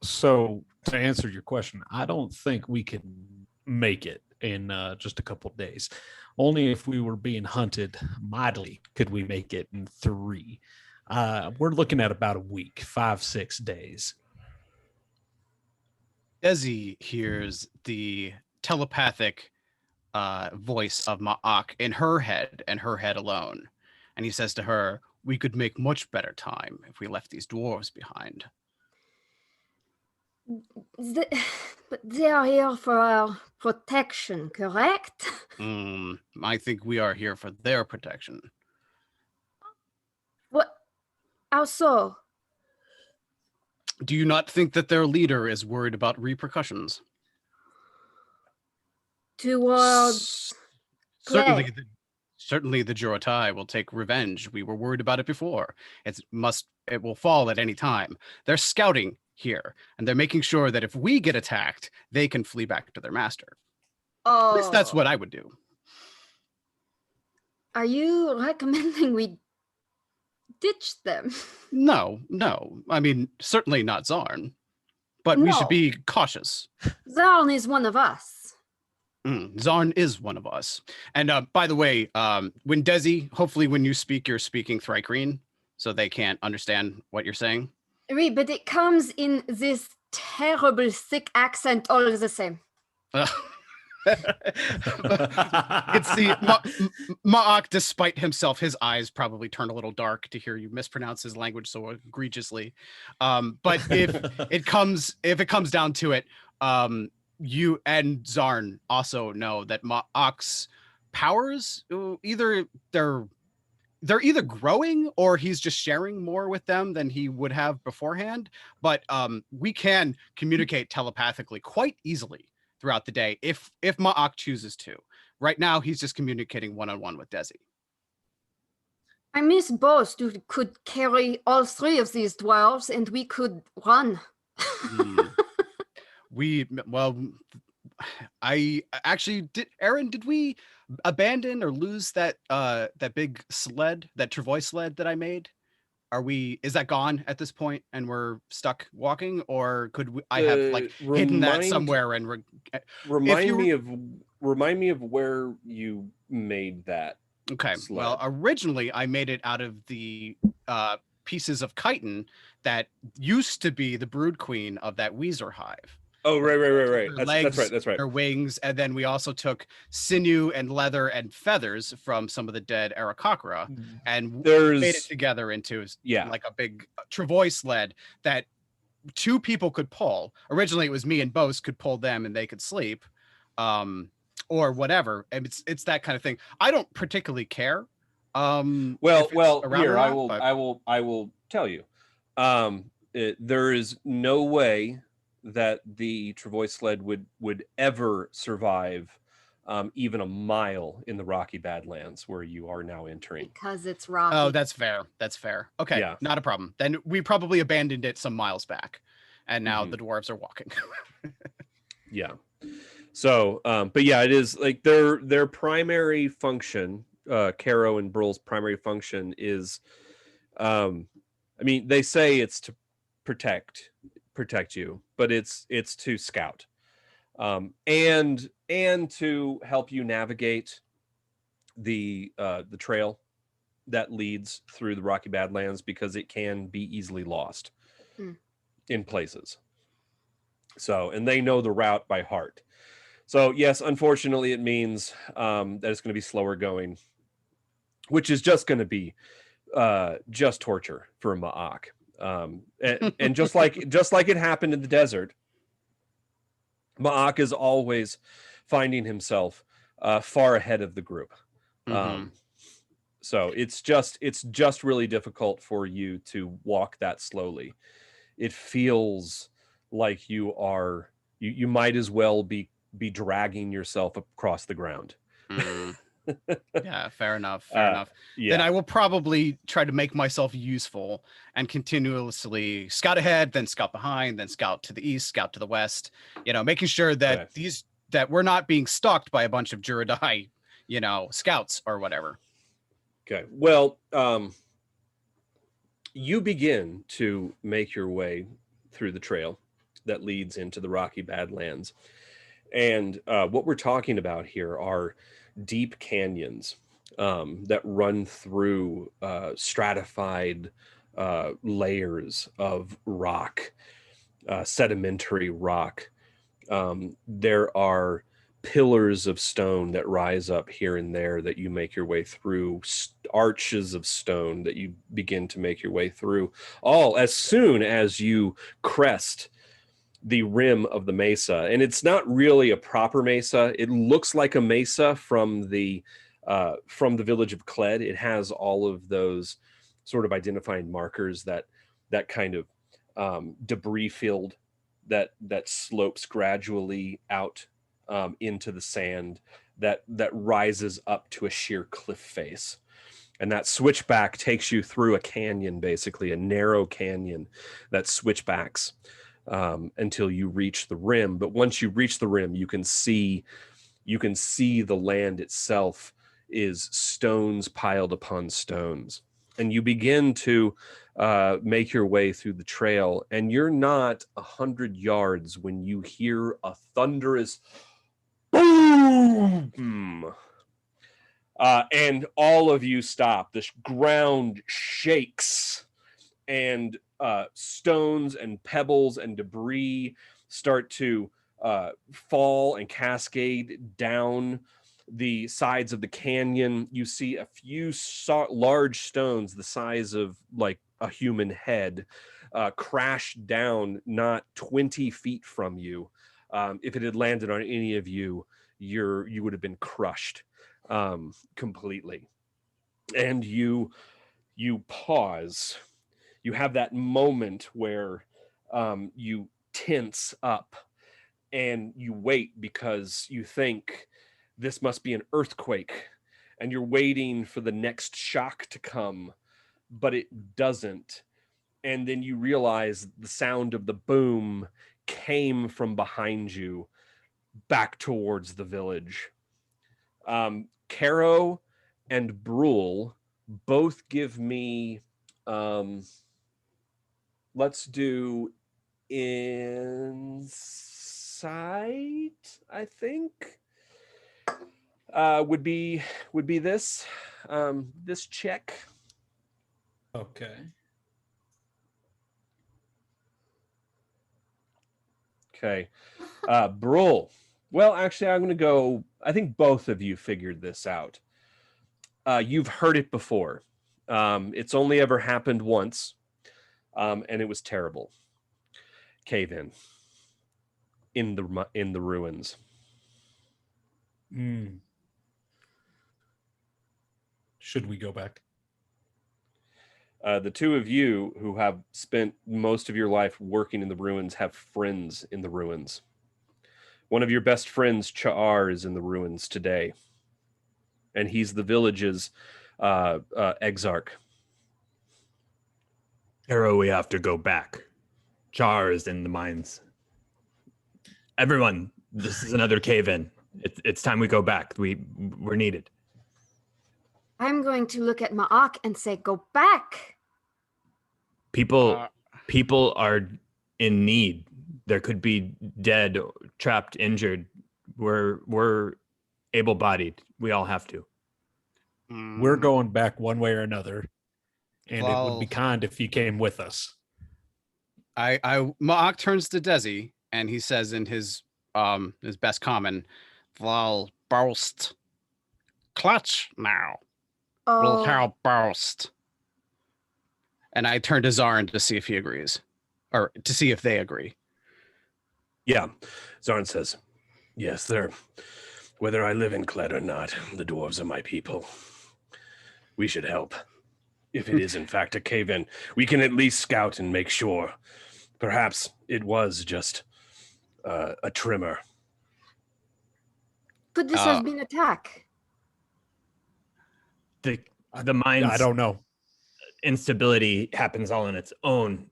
So to answer your question, I don't think we can make it in just a couple of days. Only if we were being hunted mightily could we make it in 3. We're looking at about a week, 5-6 days. Desi hears the telepathic voice of Ma'ak in her head and her head alone. And he says to her, "We could make much better time if we left these dwarves behind." But they are here for our protection, correct? I think we are here for their protection. What? How so? Do you not think that their leader is worried about repercussions? Towards Certainly, Clay. certainly the Juratai will take revenge. We were worried about it before. It will fall at any time. They're scouting here, and they're making sure that if we get attacked, they can flee back to their master. At least that's what I would do. Are you recommending we ditch them? No. I mean, certainly not Zarn, but we should No. be cautious. Zarn is one of us. Zarn is one of us. And by the way, when Desi, hopefully when you speak, you're speaking Thrycreen, so they can't understand what you're saying. Oui, but it comes in this terrible thick accent all the same. You can see Ma'ak, despite himself, his eyes probably turn a little dark to hear you mispronounce his language so egregiously. But if it comes down to it, you and Zarn also know that Ma'ak's powers they're either growing or he's just sharing more with them than he would have beforehand. But we can communicate telepathically quite easily throughout the day if Ma'ak chooses to. Right now, he's just communicating one-on-one with Desi. I miss Boast, who could carry all three of these dwarves, and we could run. I actually did. Aaron, did we abandon or lose that big sled, that travois sled that I made? Is that gone at this point and we're stuck walking, or could I have hidden that somewhere and remind me of where you made that? Okay. sled. Well, originally I made it out of the pieces of chitin that used to be the brood queen of that Weezer hive. Oh, right. Her legs, That's right. her wings, and then we also took sinew and leather and feathers from some of the dead Arakakra and made it together into like a big travois sled that two people could pull. Originally, it was me and Bose could pull them and they could sleep, or whatever. And it's that kind of thing. I don't particularly care. Well, here I will tell you. There is no way that the travois sled would ever survive even a mile in the Rocky Badlands where you are now entering. Because it's rocky. Oh, that's fair. Okay, yeah. Not a problem. Then we probably abandoned it some miles back, and now the dwarves are walking. Yeah. So, but yeah, it is like their primary function, Caro and Brul's primary function is, I mean, they say it's to protect you, but it's to scout, and to help you navigate the trail that leads through the Rocky Badlands, because it can be easily lost in places. So, and they know the route by heart. So yes, unfortunately, it means that it's going to be slower going, which is just going to be just torture for Ma'ak. And just like it happened in the desert, Ma'ak is always finding himself far ahead of the group. So it's just really difficult for you to walk that slowly. It feels like you might as well be dragging yourself across the ground. Yeah, fair enough. Yeah. Then I will probably try to make myself useful and continuously scout ahead, then scout behind, then scout to the east, scout to the west, making sure that that we're not being stalked by a bunch of Juradai, scouts or whatever. Okay. Well, you begin to make your way through the trail that leads into the Rocky Badlands. And what we're talking about here are deep canyons that run through stratified layers of rock, sedimentary rock. There are pillars of stone that rise up here and there that you make your way through, arches of stone that you begin to make your way through, all as soon as you crest the rim of the mesa, and it's not really a proper mesa. It looks like a mesa from the village of Kled. It has all of those sort of identifying markers, that kind of debris field that slopes gradually out into the sand, that rises up to a sheer cliff face. And that switchback takes you through a canyon, basically a narrow canyon that switchbacks until you reach the rim. But once you reach the rim, you can see the land itself is stones piled upon stones. And you begin to make your way through the trail, and you're not 100 yards when you hear a thunderous boom. And all of you stop. The ground shakes, and stones and pebbles and debris start to fall and cascade down the sides of the canyon. You see a few large stones the size of like a human head crash down not 20 feet from you. If it had landed on any of you, you would have been crushed completely. And you pause. You have that moment where you tense up and you wait, because you think this must be an earthquake, and you're waiting for the next shock to come, but it doesn't. And then you realize the sound of the boom came from behind you back towards the village. Caro and Brule both give me, let's do insight, I think. Would be this check. Okay. Okay. Brule. Well, actually, I'm going to go. I think both of you figured this out. You've heard it before. It's only ever happened once, and it was terrible. Cave in the ruins. Should we go back? The two of you who have spent most of your life working in the ruins have friends in the ruins. One of your best friends, Cha'ar, is in the ruins today, and he's the village's exarch. Arrow, we have to go back. Char is in the mines. Everyone, this is another cave-in. It's time we go back. We're needed. I'm going to look at Ma'ak and say, go back. People are in need. There could be dead, trapped, injured. We're able-bodied. We all have to. We're going back one way or another, and it would be Well- kind if you came with us. Ma'ak turns to Desi and he says in his best common, "Val Baust, clutch now, will Oh, how Baust." And I turn to Zarin to see if he agrees, or to see if they agree. Yeah, Zarn says, yes, whether I live in Kled or not, the dwarves are my people. We should help. If it is in fact a cave-in, we can at least scout and make sure. Perhaps it was just a trimmer. could this have been attack? The mines. I don't know. Instability happens all on its own.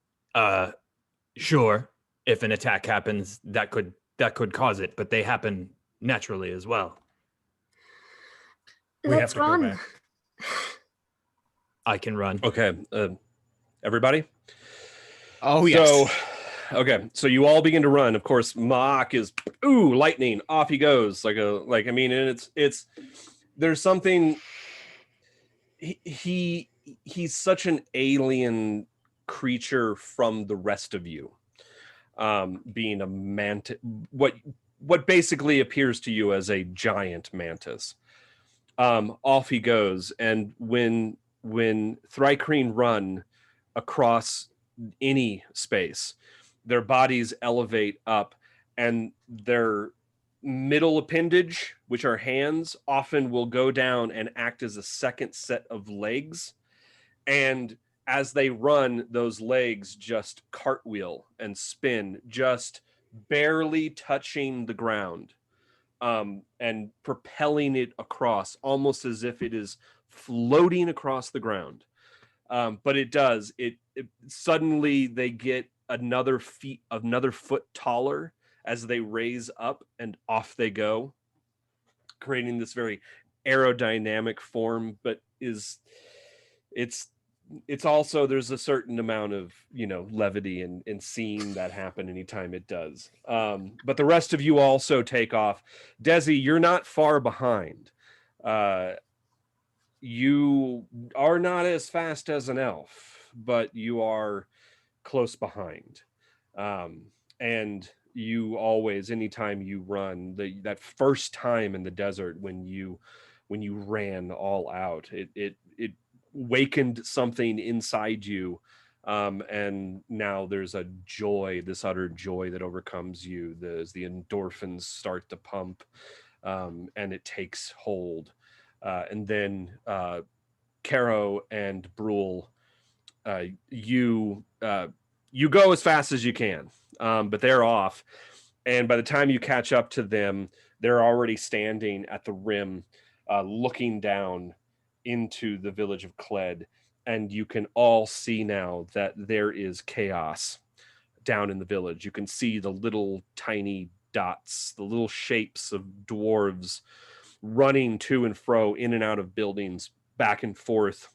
Sure, if an attack happens, that could cause it, but they happen naturally as well. We have Let's to go run. back. I can run. Okay, everybody? Oh yes. So, so you all begin to run. Of course, Ma'ak is lightning, off he goes. And it's there's something. He's such an alien creature from the rest of you, being a mantis. What basically appears to you as a giant mantis. Off he goes, and when Thrycreen run across any space, their bodies elevate up, and their middle appendage, which are hands, often will go down and act as a second set of legs. And as they run, those legs just cartwheel and spin, just barely touching the ground, and propelling it across, almost as if it is floating across the ground. But it does. It suddenly they get another foot taller as they raise up, and off they go, creating this very aerodynamic form. But it's also, there's a certain amount of, levity in seeing that happen anytime it does. But the rest of you also take off. Desi, you're not far behind. You are not as fast as an elf, but you are close behind. And you always, anytime you run, that first time in the desert when you ran all out, it wakened something inside you, and now there's a joy, this utter joy that overcomes you as the endorphins start to pump, and it takes hold, and then Caro and Brule, you go as fast as you can, but they're off, and by the time you catch up to them, they're already standing at the rim, looking down into the village of Cled, and you can all see now that there is chaos down in the village. You can see the little tiny dots, the little shapes of dwarves running to and fro, in and out of buildings, back and forth,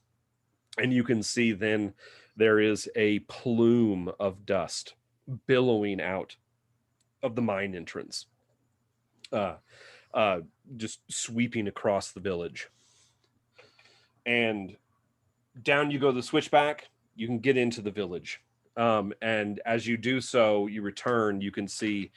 and you can see then there is a plume of dust billowing out of the mine entrance, just sweeping across the village. And down you go the switchback, you can get into the village. And as you do so, you return, you can see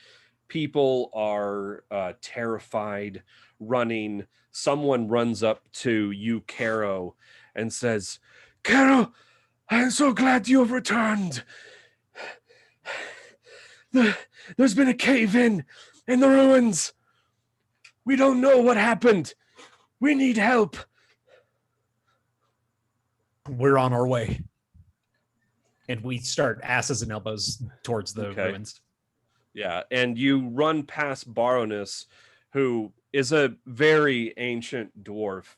people are terrified, running. Someone runs up to you, Caro, and says, "Caro, I'm so glad you have returned. There's been a cave-in in the ruins. We don't know what happened. We need help." We're on our way. And we start asses and elbows towards the ruins. Yeah, and you run past Baroness, who is a very ancient dwarf,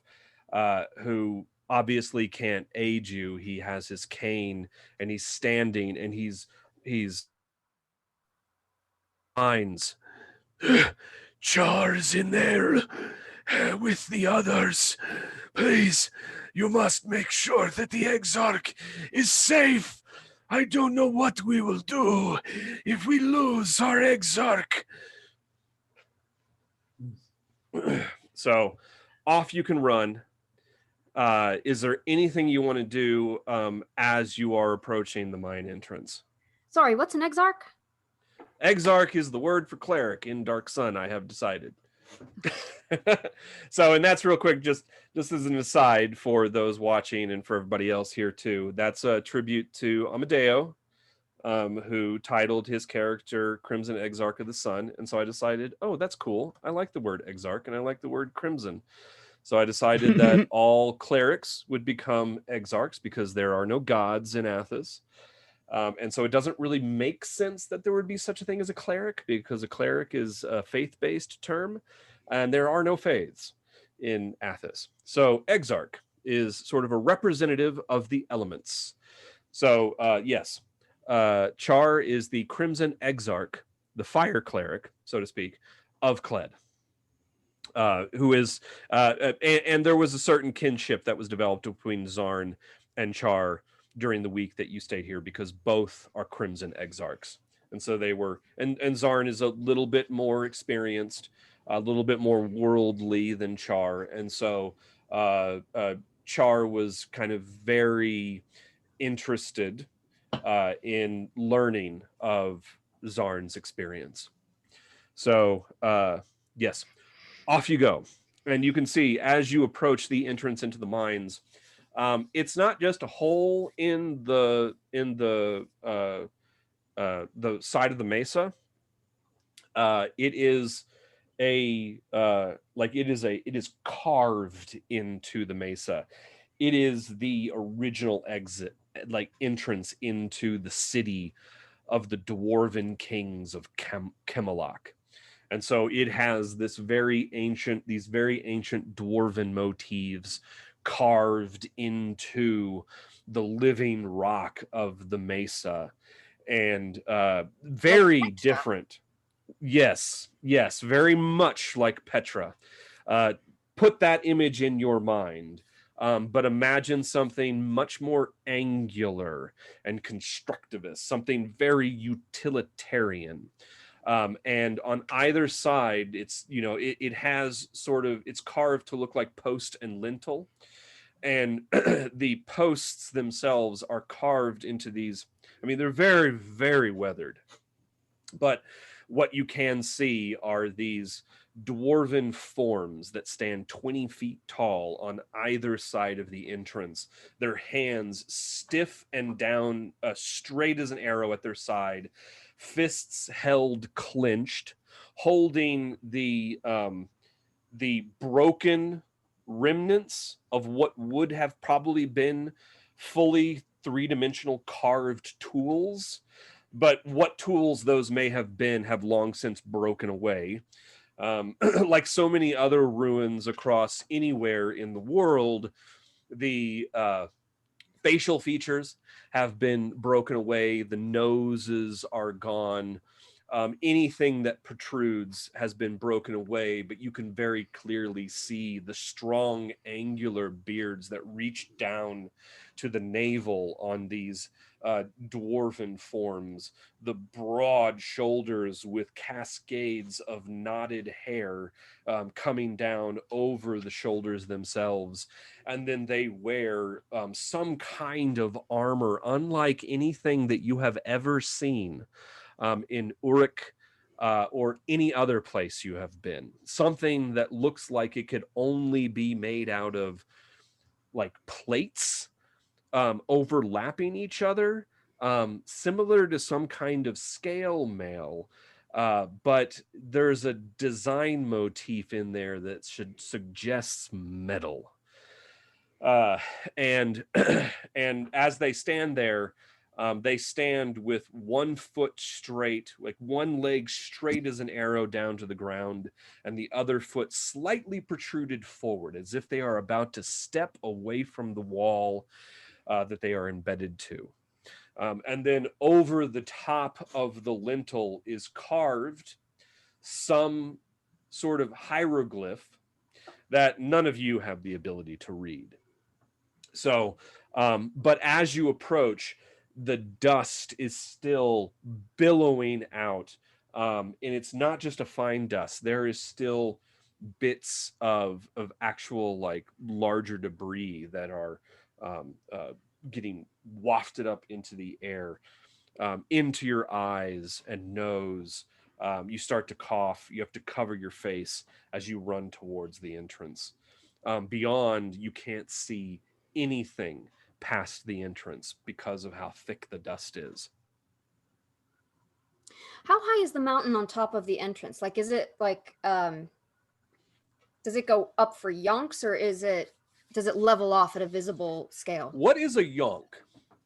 who obviously can't aid you. He has his cane, and he's standing, and he's minds. "Char's in there with the others. Please, you must make sure that the Exarch is safe. I don't know what we will do if we lose our Exarch." So off you can run. Is there anything you want to do as you are approaching the mine entrance? Sorry, what's an exarch? Exarch is the word for cleric in Dark Sun, I have decided. So, and that's real quick, just as an aside for those watching and for everybody else here too. That's a tribute to Amadeo, who titled his character Crimson Exarch of the Sun. And so I decided, oh, that's cool. I like the word Exarch and I like the word Crimson. So I decided that all clerics would become Exarchs because there are no gods in Athos. And so it doesn't really make sense that there would be such a thing as a cleric, because a cleric is a faith-based term, and there are no faiths in Athos. So Exarch is sort of a representative of the elements. So yes, Char is the Crimson Exarch, the fire cleric, so to speak, of Cled, who is, and there was a certain kinship that was developed between Zarn and Char during the week that you stayed here, because both are Crimson Exarchs. And so they were, and Zarn is a little bit more experienced, a little bit more worldly than Char. And so Char was kind of very interested in learning of Zarn's experience. So yes, off you go. And you can see as you approach the entrance into the mines, it's not just a hole in the the side of the mesa. It is it is carved into the mesa. It is the original exit, like entrance into the city of the dwarven kings of Camelot. And so it has these very ancient dwarven motifs carved into the living rock of the mesa, and very different. Yes, very much like Petra. Put that image in your mind, but imagine something much more angular and constructivist, something very utilitarian. And on either side, it's, it has it's carved to look like post and lintel. And the posts themselves are carved into these, they're very, very weathered. But what you can see are these dwarven forms that stand 20 feet tall on either side of the entrance, their hands stiff and down, straight as an arrow at their side, fists held clenched, holding the broken remnants of what would have probably been fully three-dimensional carved tools. But what tools those may have been have long since broken away. Like so many other ruins across anywhere in the world, the facial features have been broken away. The noses are gone. Anything that protrudes has been broken away, but you can very clearly see the strong angular beards that reach down to the navel on these dwarven forms, the broad shoulders with cascades of knotted hair coming down over the shoulders themselves. And then they wear some kind of armor unlike anything that you have ever seen in Uruk or any other place you have been. Something that looks like it could only be made out of like plates overlapping each other, similar to some kind of scale mail. But there's a design motif in there that suggests metal. And and as they stand there, they stand with one foot straight, like one leg straight as an arrow down to the ground, and the other foot slightly protruded forward, as if they are about to step away from the wall that they are embedded to. And then over the top of the lintel is carved some sort of hieroglyph that none of you have the ability to read. So, but as you approach, the dust is still billowing out. And it's not just a fine dust. There is still bits of actual like larger debris that are getting wafted up into the air, into your eyes and nose. You start to cough. You have to cover your face as you run towards the entrance. Beyond, you can't see anything past the entrance because of how thick the dust is. How high is the mountain on top of the entrance? Like, is it like, does it go up for yonks, or does it level off at a visible scale? What is a yonk?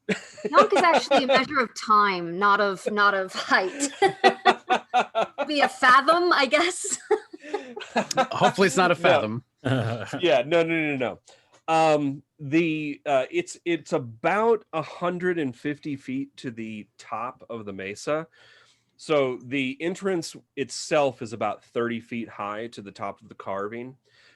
Yonk is actually a measure of time, not of height. Be a fathom, I guess. Hopefully it's not a fathom. Yeah, no. It's about 150 feet to the top of the mesa. So the entrance itself is about 30 feet high to the top of the carving.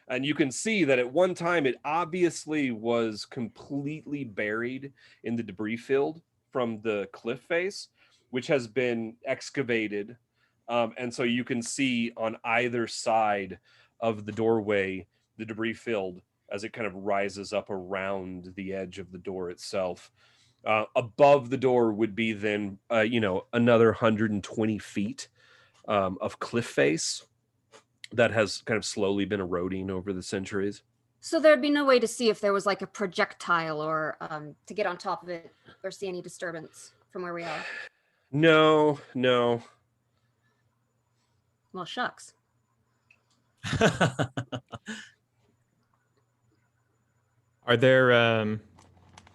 And you can see that at one time it obviously was completely buried in the debris field from the cliff face, which has been excavated. And so you can see on either side of the doorway, the debris field as it kind of rises up around the edge of the door itself. Above the door would be then, another 120 feet of cliff face that has kind of slowly been eroding over the centuries. So there'd be no way to see if there was like a projectile or to get on top of it or see any disturbance from where we are. No. Well, shucks. Are there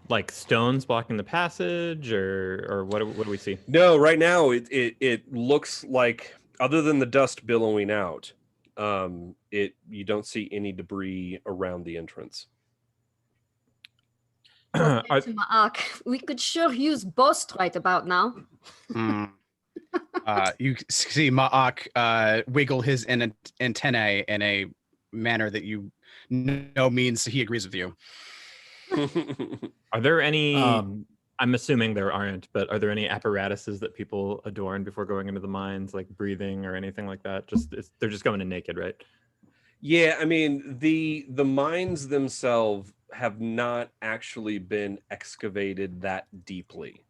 like stones blocking the passage, or what do we see? No, right now it looks like, other than the dust billowing out, you don't see any debris around the entrance. Are- To Ma'ak, we could sure use boast right about now. You see Ma'ak wiggle his antennae in a manner that you know means he agrees with you. Are there any? Um, I'm assuming there aren't, but are there any apparatuses that people adorn before going into the mines, like breathing or anything like that? They're just going in naked, right? Yeah, I mean, the mines themselves have not actually been excavated that deeply.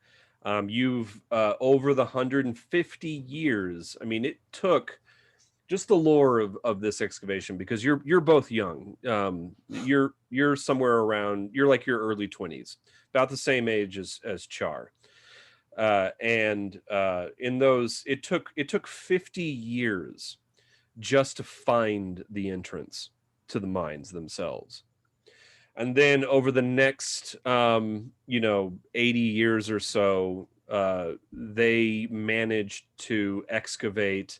You've over the 150 years, I mean, it took just the lore of this excavation, because you're both young. You're somewhere around, you're like your early 20s, about the same age as Char. And in those, it took 50 years just to find the entrance to the mines themselves. And then over the next 80 years or so, they managed to excavate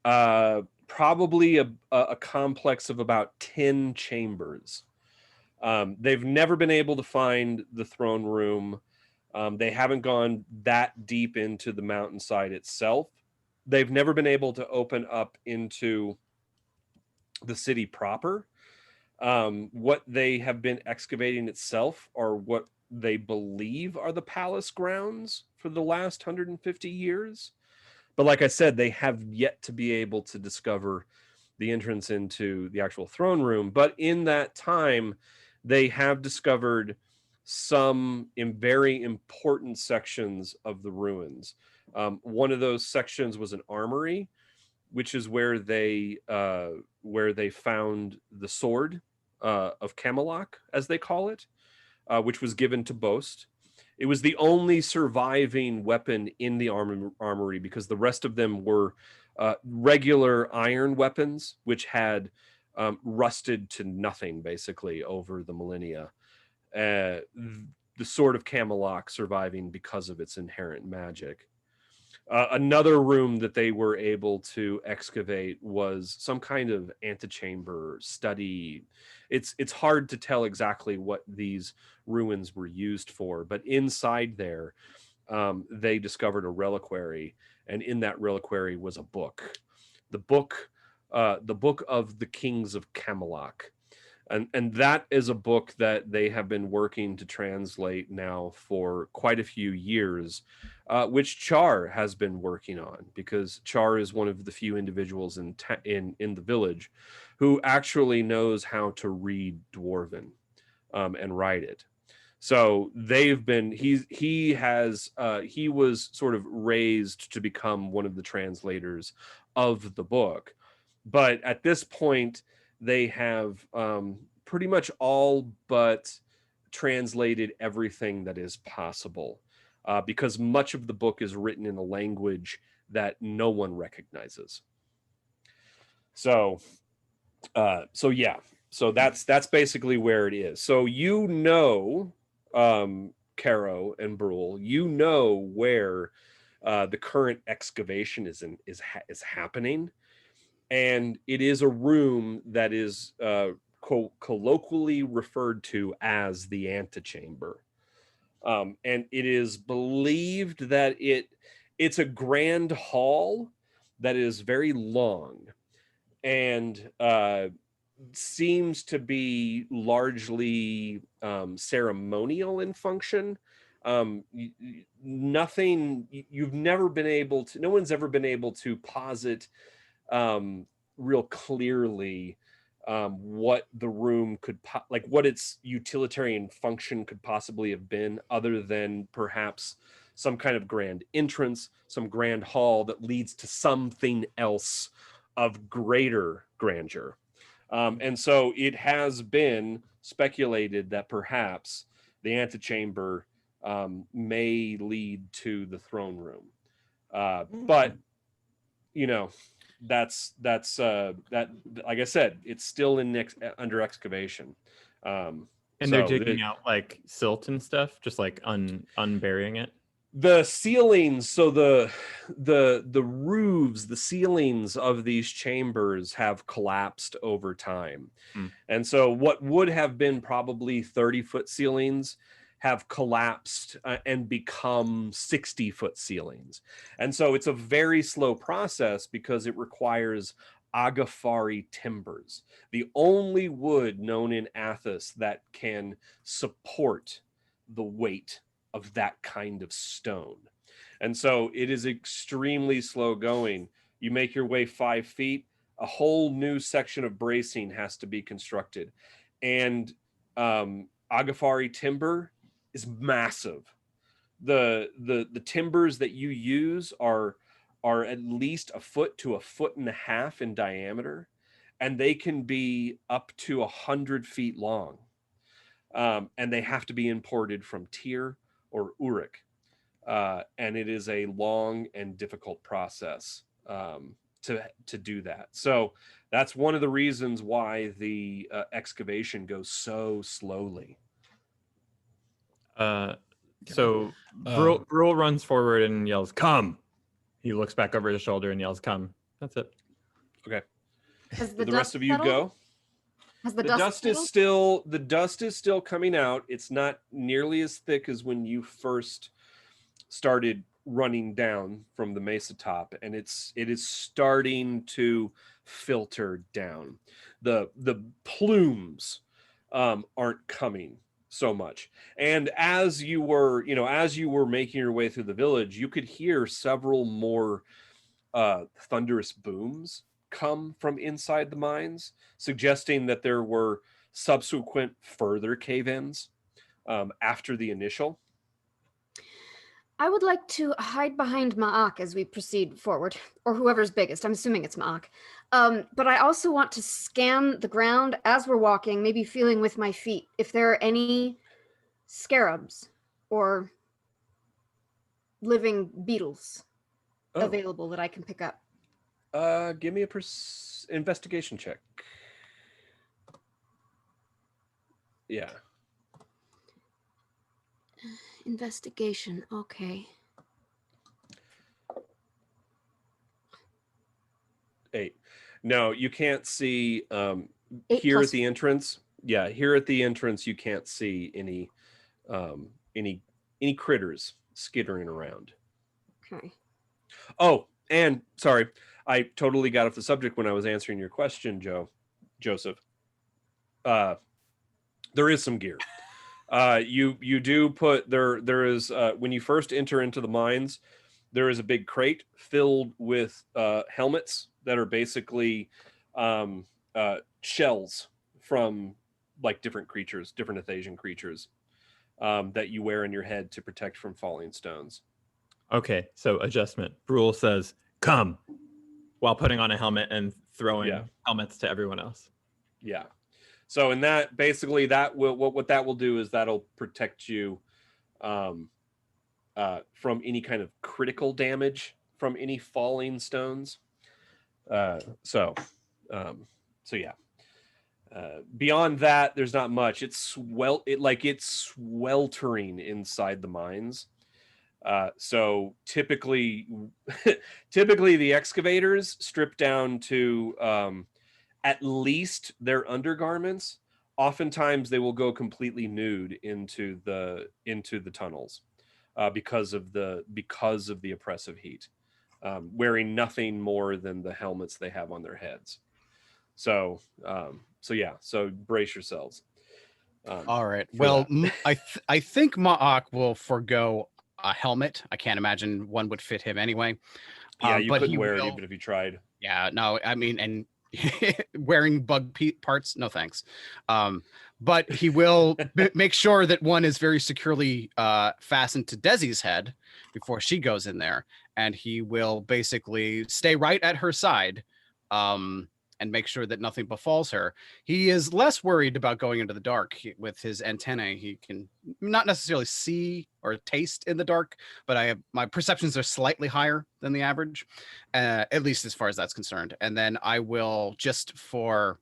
probably a complex of about 10 chambers. They've never been able to find the throne room. They haven't gone that deep into the mountainside itself. They've never been able to open up into the city proper. What they have been excavating itself are what they believe are the palace grounds for the last 150 years. But like I said, they have yet to be able to discover the entrance into the actual throne room. But in that time, they have discovered some very important sections of the ruins. One of those sections was an armory, which is where they found the sword of Camelot, as they call it, which was given to Boast. It was the only surviving weapon in the armory, because the rest of them were regular iron weapons, which had rusted to nothing basically over the millennia. The sword of Camelot surviving because of its inherent magic. Another room that they were able to excavate was some kind of antechamber study. It's hard to tell exactly what these ruins were used for, but inside there, they discovered a reliquary, and in that reliquary was a book, the book of the Kings of Camelot. And that is a book that they have been working to translate now for quite a few years, which Char has been working on, because Char is one of the few individuals in the village who actually knows how to read Dwarven and write it. So he was sort of raised to become one of the translators of the book. But at this point, they have pretty much all but translated everything that is possible, because much of the book is written in a language that no one recognizes. So yeah. So that's basically where it is. So Caro and Brule, where the current excavation is happening. And it is a room that is colloquially referred to as the antechamber. And it is believed that it's a grand hall that is very long and seems to be largely ceremonial in function. No one's ever been able to posit real clearly what the room what its utilitarian function could possibly have been, other than perhaps some kind of grand entrance, some grand hall that leads to something else of greater grandeur. And so it has been speculated that perhaps the antechamber may lead to the throne room. But you know, that's that, like I said, it's still under excavation. And they're digging out like silt and stuff, just like unburying it. The ceilings, so the roofs, the ceilings of these chambers have collapsed over time. And so what would have been probably 30-foot ceilings have collapsed and become 60-foot ceilings. And so it's a very slow process because it requires agafari timbers, the only wood known in Athos that can support the weight of that kind of stone. And so it is extremely slow going. You make your way 5 feet, a whole new section of bracing has to be constructed. And agafari timber is massive. The timbers that you use are at least 1 foot to 1.5 foot in diameter, and they can be up to 100 feet long. And they have to be imported from Tyr or Uruk. And it is a long and difficult process to do that. So that's one of the reasons why the excavation goes so slowly. So Brule runs forward and yells, "Come!" He looks back over his shoulder and yells, "Come!" That's it. Okay. Has The rest of you go. Has The dust is still coming out. It's not nearly as thick as when you first started running down from the mesa top, and it is starting to filter down. The plumes aren't coming so much. And as you were making your way through the village, you could hear several more thunderous booms come from inside the mines, suggesting that there were subsequent further cave-ins after the initial. I would like to hide behind Ma'ak as we proceed forward, or whoever's biggest. I'm assuming it's Ma'ak. But I also want to scan the ground as we're walking, maybe feeling with my feet if there are any scarabs or living beetles available that I can pick up. Give me a investigation check. Yeah. Investigation, okay. 8. No, you can't see 8 here plus at the entrance. Yeah, here at the entrance you can't see any critters skittering around. Okay. Oh, and sorry, I totally got off the subject when I was answering your question, Joseph. There is some gear. You do put there is when you first enter into the mines, there is a big crate filled with helmets that are basically shells from like different creatures, different Athasian creatures that you wear in your head to protect from falling stones. Okay, so adjustment. Brule says, "Come," while putting on a helmet and throwing helmets to everyone else. Yeah. So in that, basically, that will what that will do is that'll protect you from any kind of critical damage from any falling stones. So yeah. Beyond that, there's not much. It's sweltering inside the mines. So typically the excavators strip down to at least their undergarments. Oftentimes they will go completely nude into the tunnels because of the oppressive heat, wearing nothing more than the helmets they have on their heads. So brace yourselves. All right. Well, I think Ma'ak will forego a helmet. I can't imagine one would fit him anyway. Yeah, you couldn't wear it even if you tried. Yeah, no, I mean, and wearing bug parts, no thanks. But he will make sure that one is very securely fastened to Desi's head before she goes in there, and he will basically stay right at her side, and make sure that nothing befalls her. He is less worried about going into the dark. With his antennae, he can not necessarily see or taste in the dark, but my perceptions are slightly higher than the average, at least as far as that's concerned. And then I will, just for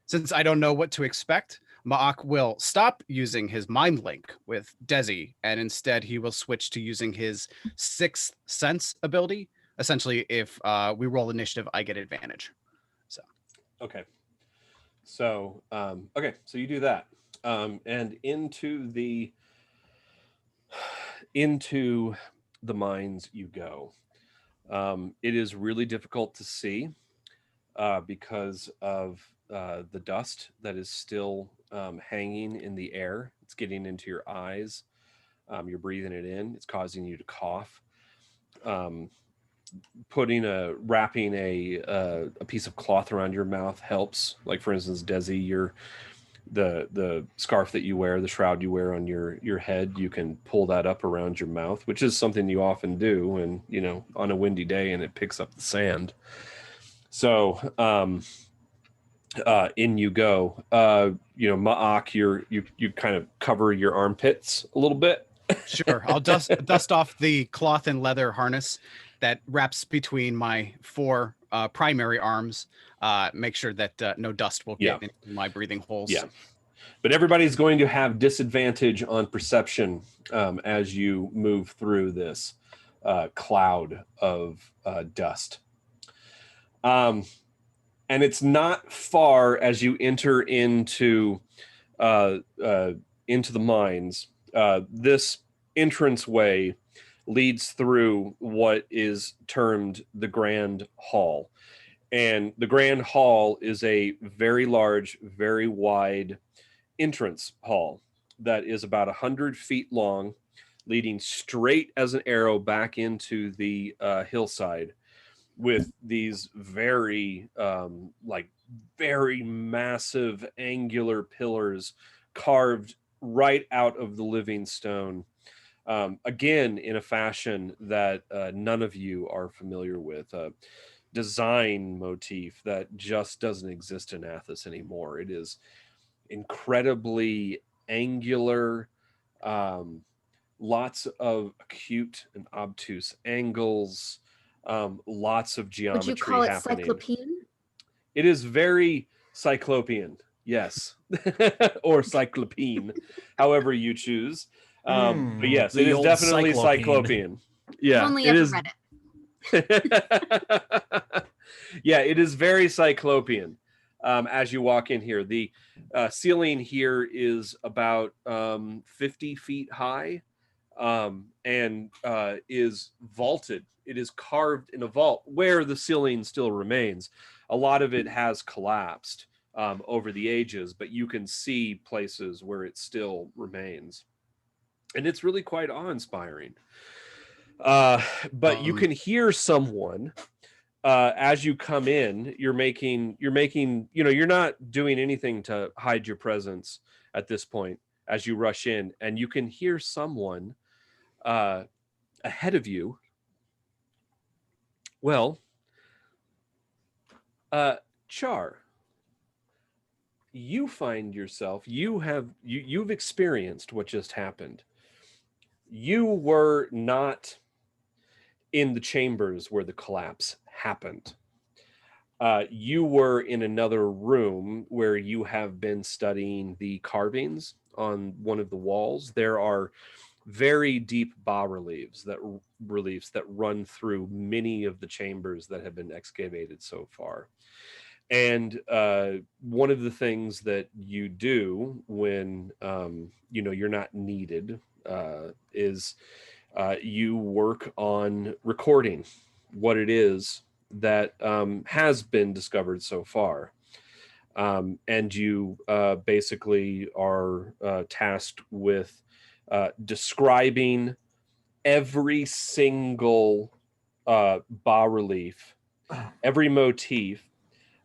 since I don't know what to expect, Ma'ak will stop using his mind link with Desi, and instead he will switch to using his sixth sense ability. Essentially, if we roll initiative, I get advantage. So, okay. So, so you do that, and into the mines you go. It is really difficult to see because of the dust that is still hanging in the air. It's getting into your eyes. You're breathing it in. It's causing you to cough. Wrapping a piece of cloth around your mouth helps. Like, for instance, Desi, the scarf that you wear, the shroud you wear on your head, you can pull that up around your mouth, which is something you often do when, on a windy day and it picks up the sand. So in you go. Ma'ak, you kind of cover your armpits a little bit. sure, I'll dust off the cloth and leather harness that wraps between my four primary arms. Make sure that no dust will get into my breathing holes. Yeah, but everybody's going to have disadvantage on perception as you move through this cloud of dust. And it's not far as you enter into the mines. This entranceway leads through what is termed the Grand Hall. And the Grand Hall is a very large, very wide entrance hall that is about 100 feet long, leading straight as an arrow back into the hillside, with these very very massive angular pillars carved right out of the living stone, again in a fashion that none of you are familiar with, a design motif that just doesn't exist in Athos anymore. It is incredibly angular, lots of acute and obtuse angles, lots of geometry. Would you call it happening. cyclopean? It is very cyclopean, yes, or cyclopean, however you choose. But yes, it is definitely cyclopean. Yeah, I've only ever read it. Yeah, it is very cyclopean. As you walk in here, the ceiling here is about 50 feet high, and is vaulted. It is carved in a vault where the ceiling still remains. A lot of it has collapsed over the ages, but you can see places where it still remains. And it's really quite awe-inspiring. But you can hear someone as you come in. You're not doing anything to hide your presence at this point as you rush in, and you can hear someone ahead of you. Well, Char, you find yourself, you've experienced what just happened. You were not in the chambers where the collapse happened. You were in another room where you have been studying the carvings on one of the walls. There are very deep bas-reliefs that run through many of the chambers that have been excavated so far. And one of the things that you do when you're not needed is you work on recording what it is that has been discovered so far. And you basically are tasked with describing every single bas-relief, every motif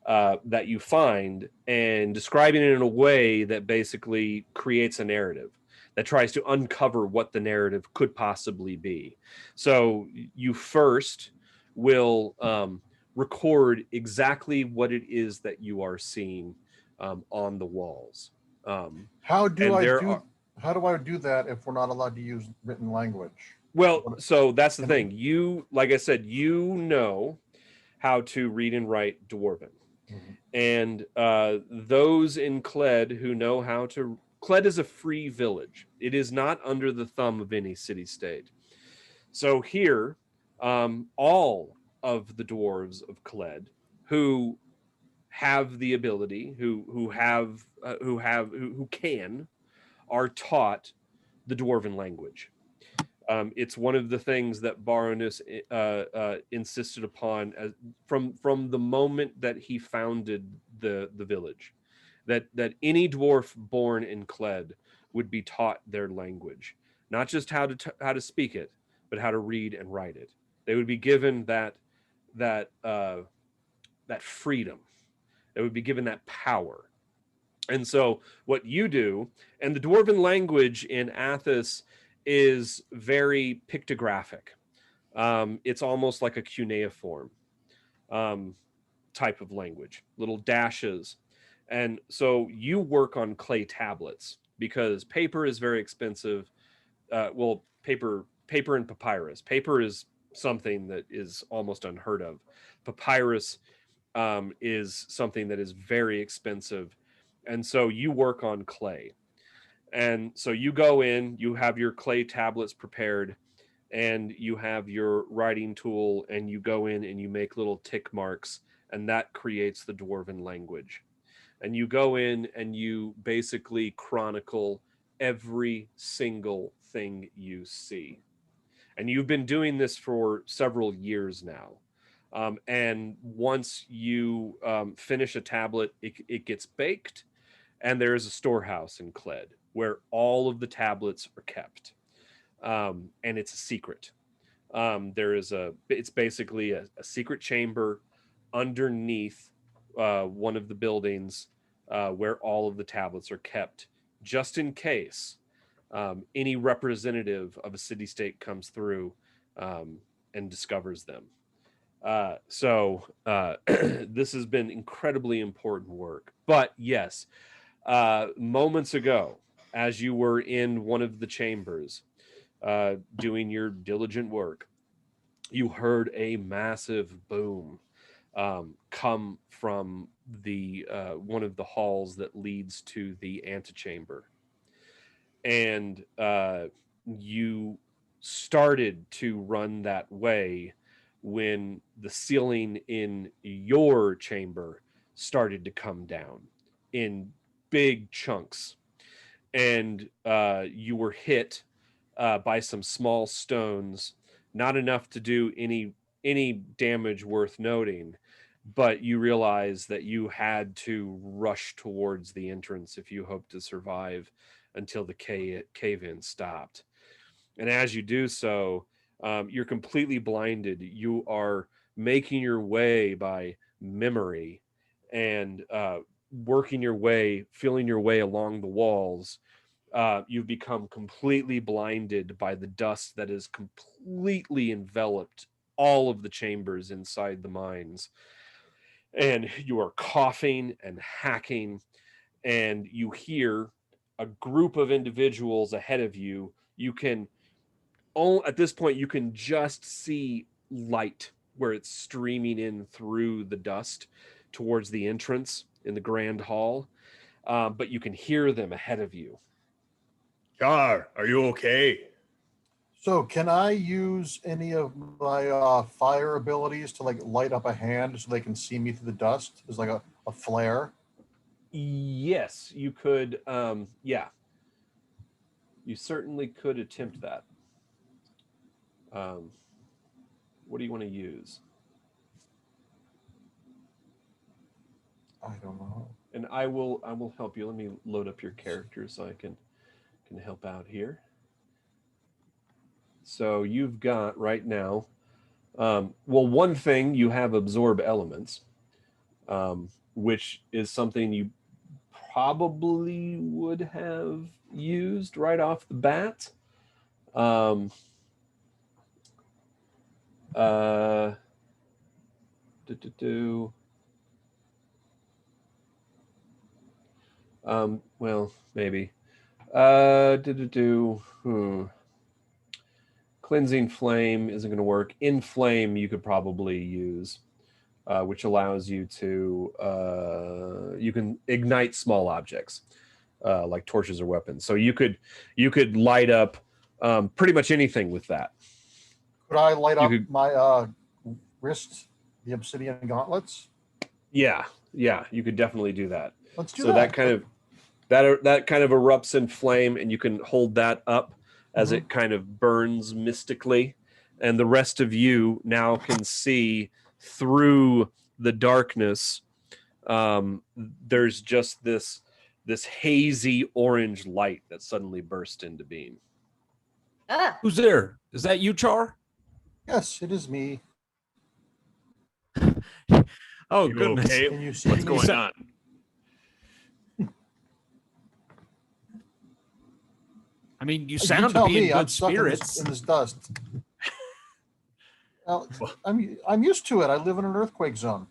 that you find, and describing it in a way that basically creates a narrative that tries to uncover what the narrative could possibly be. So you first will record exactly what it is that you are seeing on the walls. How do and I there do? are- How do I do that if we're not allowed to use written language? Well, so that's the And- thing. You, like I said, you know how to read and write Dwarven. Mhm. And those in Cled who know how to... Cled is a free village. It is not under the thumb of any city-state. So here, all of the dwarves of Cled who have the ability, who can, are taught the Dwarven language. It's one of the things that Baronus insisted upon as from the moment that he founded the village, that any dwarf born in Cled would be taught their language, not just how to speak it, but how to read and write it. They would be given that freedom. They would be given that power. And so what you do, and the Dwarven language in Athos is very pictographic. It's almost like a cuneiform type of language, little dashes. And so you work on clay tablets because paper is very expensive. Paper and papyrus. Paper is something that is almost unheard of. Papyrus is something that is very expensive. And so you work on clay. And so you go in, you have your clay tablets prepared, and you have your writing tool, and you go in and you make little tick marks, and that creates the Dwarven language. And you go in and you basically chronicle every single thing you see. And you've been doing this for several years now. And once you finish a tablet, it gets baked, and there is a storehouse in Cled where all of the tablets are kept, and it's a secret. It's basically a secret chamber underneath one of the buildings where all of the tablets are kept, just in case any representative of a city-state comes through and discovers them. This has been incredibly important work. But yes, moments ago, as you were in one of the chambers doing your diligent work, you heard a massive boom come from the one of the halls that leads to the antechamber. And you started to run that way when the ceiling in your chamber started to come down in big chunks, and you were hit by some small stones, not enough to do any damage worth noting, but you realize that you had to rush towards the entrance if you hoped to survive until the cave-in stopped. And as you do so, you're completely blinded. You are making your way by memory and working your way, feeling your way along the walls. You've become completely blinded by the dust that has completely enveloped all of the chambers inside the mines. And you are coughing and hacking, and you hear a group of individuals ahead of you. At this point, you can just see light where it's streaming in through the dust towards the entrance in the grand hall. But you can hear them ahead of you. Char, are you okay? So can I use any of my fire abilities to like light up a hand so they can see me through the dust? There's like a flare. Yes, you could. Yeah, you certainly could attempt that. What do you want to use? I don't know. And I will help you. Let me load up your character so I can help out here. So you've got right now, one thing, you have absorb elements, which is something you probably would have used right off the bat. Well, maybe. Cleansing flame isn't going to work. Inflame you could probably use, which allows you to you can ignite small objects like torches or weapons. So you could light up pretty much anything with that. Could I light up my wrist, the obsidian gauntlets? Yeah, you could definitely do that. Let's do so that kind of erupts in flame, and you can hold that up as it kind of burns mystically, and the rest of you now can see through the darkness. There's just this hazy orange light that suddenly burst into being. Who's there? Is that you, Char? Yes, it is me. Oh, You goodness. okay? Can you see What's me? going on? I mean, you You sound to tell be in me, I'm good stuck spirits. in this dust. Well, I'm used to it. I live in an earthquake zone.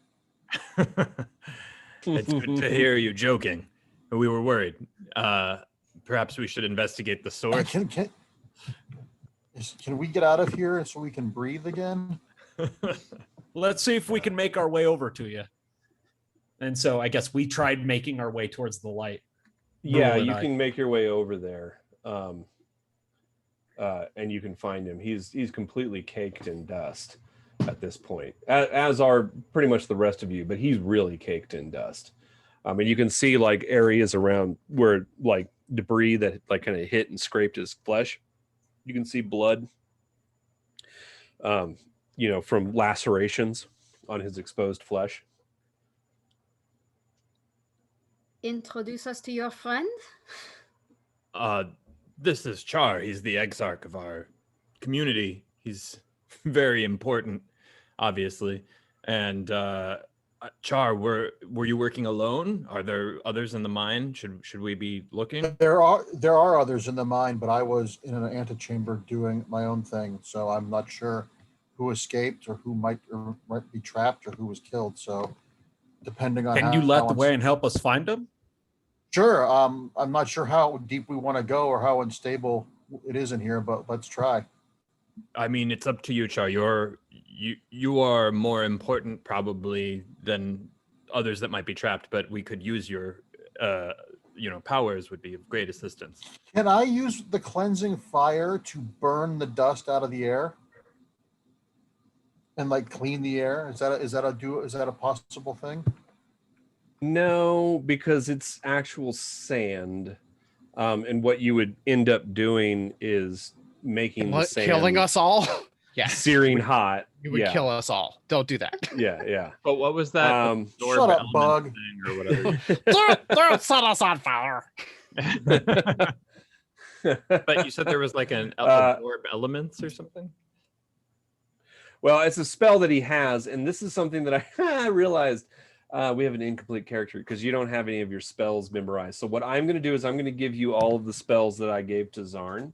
It's good to hear you joking. We were worried. Perhaps we should investigate the source. Can we get out of here so we can breathe again? Let's see if we can make our way over to you. And so I guess we tried making our way towards the light. Yeah, Brule and you I. can make your way over there, and you can find him. He's completely caked in dust at this point, as are pretty much the rest of you. But he's really caked in dust. And you can see like areas around where like debris that like kind of hit and scraped his flesh. You can see blood, from lacerations on his exposed flesh. Introduce us to your friend. This is Char. He's the exarch of our community. He's very important, obviously. And Char, were you working alone? Are there others in the mine? Should we be looking? There are others in the mine, but I was in an antechamber doing my own thing, so I'm not sure who escaped or who might be trapped or who was killed. So depending on Can you let the way and help us find them? Sure. I'm not sure how deep we want to go or how unstable it is in here, but let's try. I mean, it's up to you, Char. You are more important probably than others that might be trapped, but we could use your powers would be of great assistance. Can I use the cleansing fire to burn the dust out of the air and like clean the air? Is that a possible thing? No, because it's actual sand, and what you would end up doing is making the sand Killing us all? Yes. searing hot. You would kill us all. Don't do that. Yeah. But what was that? Shut up, bug. Thing or whatever. Don't set us on fire. But you said there was like an absorb elements or something? Well, it's a spell that he has, and this is something that I realized we have an incomplete character because you don't have any of your spells memorized. So what I'm going to do is I'm going to give you all of the spells that I gave to Zarn,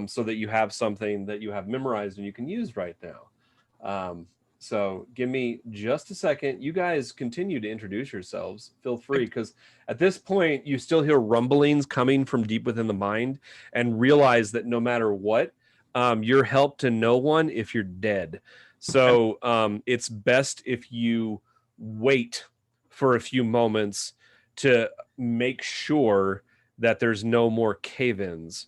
so that you have something that you have memorized and you can use right now. So give me just a second. You guys continue to introduce yourselves. Feel free, because at this point you still hear rumblings coming from deep within the mind, and realize that no matter what, you're help to no one if you're dead. So it's best if you wait for a few moments to make sure that there's no more cave-ins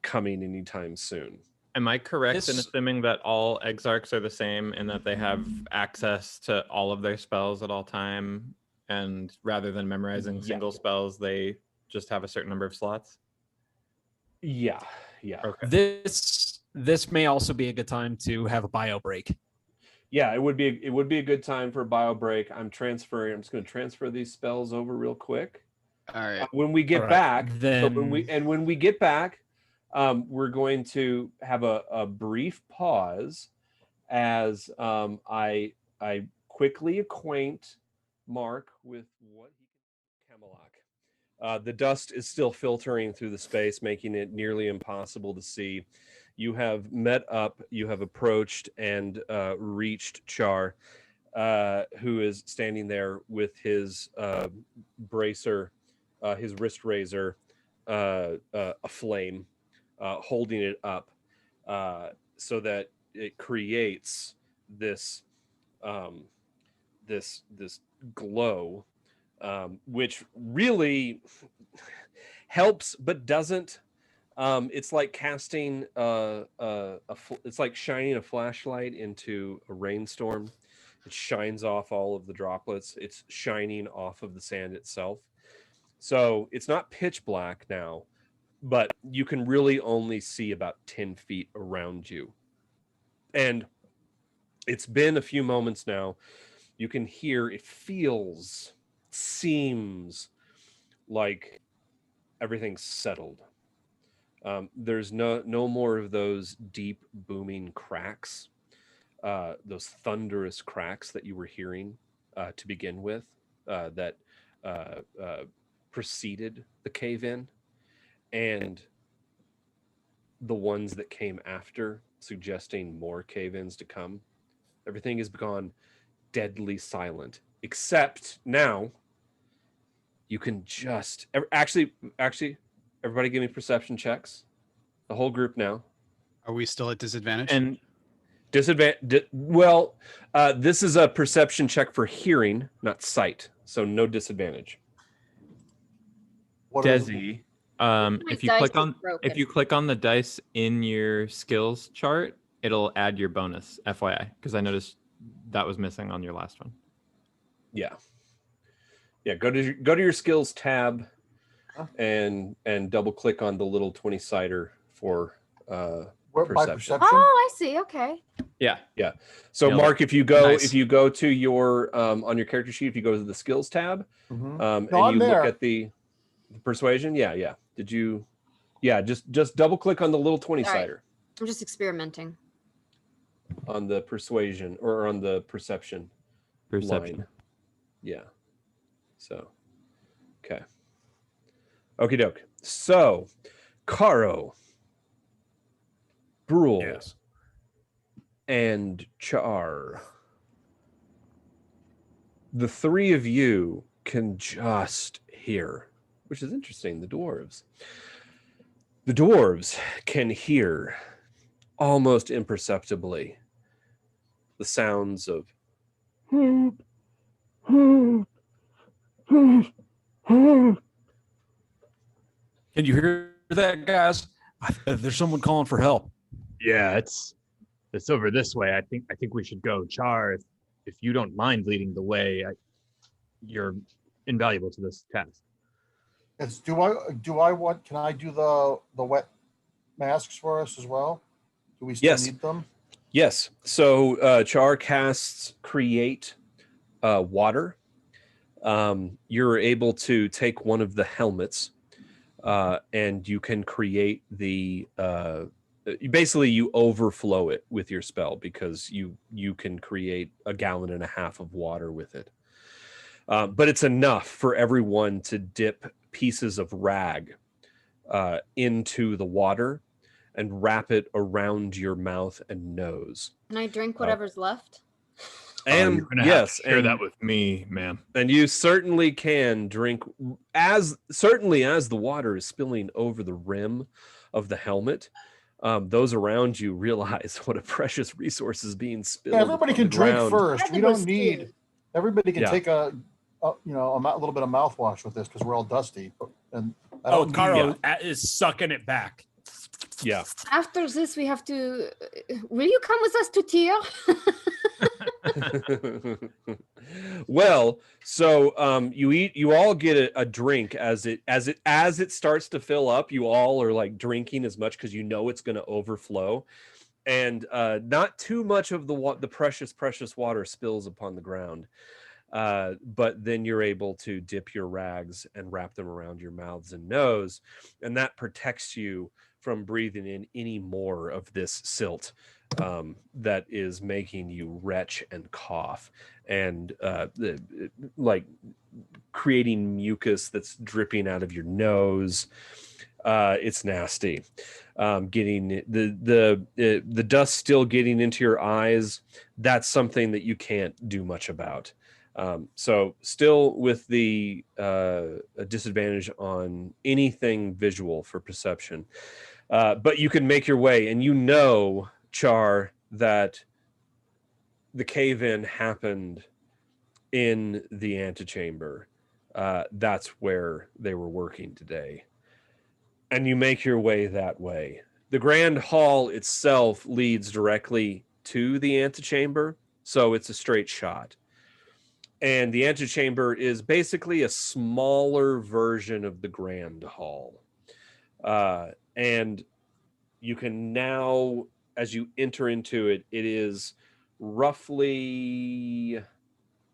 coming anytime soon. Am I correct in assuming that all exarchs are the same and that they have access to all of their spells at all time, and rather than memorizing single spells, they just have a certain number of slots? Yeah. Okay. This may also be a good time to have a bio break. Yeah, it would be a good time for a bio break. I'm just going to transfer these spells over real quick. All right. When we get back, then when we get back, we're going to have a brief pause as I quickly acquaint Mark with what he can Camelot. The dust is still filtering through the space, making it nearly impossible to see. You have met up, you have approached and reached Char. who is standing there with his bracer, his wrist razor, aflame, holding it up, so that it creates this this glow, which really helps but doesn't. It's like casting it's like shining a flashlight into a rainstorm. It shines off all of the droplets. It's shining off of the sand itself. So it's not pitch black now, but you can really only see about 10 feet around you. And it's been a few moments now. You can hear, it seems like everything's settled. There's no more of those deep booming cracks, those thunderous cracks that you were hearing to begin with, that preceded the cave-in, and the ones that came after, suggesting more cave-ins to come. Everything has gone deadly silent, except now you can just actually everybody give me perception checks, the whole group now. Are we still at disadvantage? And Disadvantage. This is a perception check for hearing, not sight, so no disadvantage. What is- Desi, My if you dice click is on broken. the dice in your skills chart, it'll add your bonus, FYI, because I noticed that was missing on your last one. Yeah. Go to your skills tab, and double click on the little 20-sider for What, my perception. perception? Oh, I see. Okay. Yeah. So Nailed it. Mark, if you go Nice. to your on your character sheet, if you go to the skills tab, Mhm. and No, I'm you there. look at the persuasion, did you just double click on the little 20-sider I'm just experimenting. on the persuasion or on the perception line. Yeah. So okay. Okie doke. So Caro, Brule, Yes. and Char, the three of you can just hear, which is interesting. The dwarves can hear almost imperceptibly the sounds of Can you hear that, guys? There's someone calling for help. Yeah, it's over this way. I think we should go. Char, if you don't mind leading the way, you're invaluable to this task. It's, do I want? Can I do the wet masks for us as well? Do we still Yes. need them? Yes. So Char casts create water. You're able to take one of the helmets, and you can create the basically you overflow it with your spell, because you can create 1.5 gallons of water with it. But it's enough for everyone to dip pieces of rag into the water and wrap it around your mouth and nose. Can I drink whatever's left? And you're gonna have to share and that with me, ma'am. and you certainly can drink as the water is spilling over the rim of the helmet. Those around you realize what a precious resource is being spilled. Yeah, everybody on can the drink ground. first. Had We to go don't need. steam. Everybody can Yeah. take a little bit of mouthwash with this because we're all dusty. And I Oh, don't need- Caro is sucking it back. Yeah. After this, we have to. Will you come with us to Tyr? Well, so you all get a drink as it starts to fill up. You all are like drinking as much because you know it's going to overflow, and not too much of the precious water spills upon the ground. But then you're able to dip your rags and wrap them around your mouths and nose, and that protects you from breathing in any more of this silt that is making you retch and cough, and like creating mucus that's dripping out of your nose. It's nasty. Getting the dust still getting into your eyes. That's something that you can't do much about. So still with the a disadvantage on anything visual for perception. But you can make your way, and you know, Char, that the cave-in happened in the antechamber. That's where they were working today. And you make your way that way. The grand hall itself leads directly to the antechamber, so it's a straight shot. And the antechamber is basically a smaller version of the grand hall. And you can now, as you enter into it, it is roughly,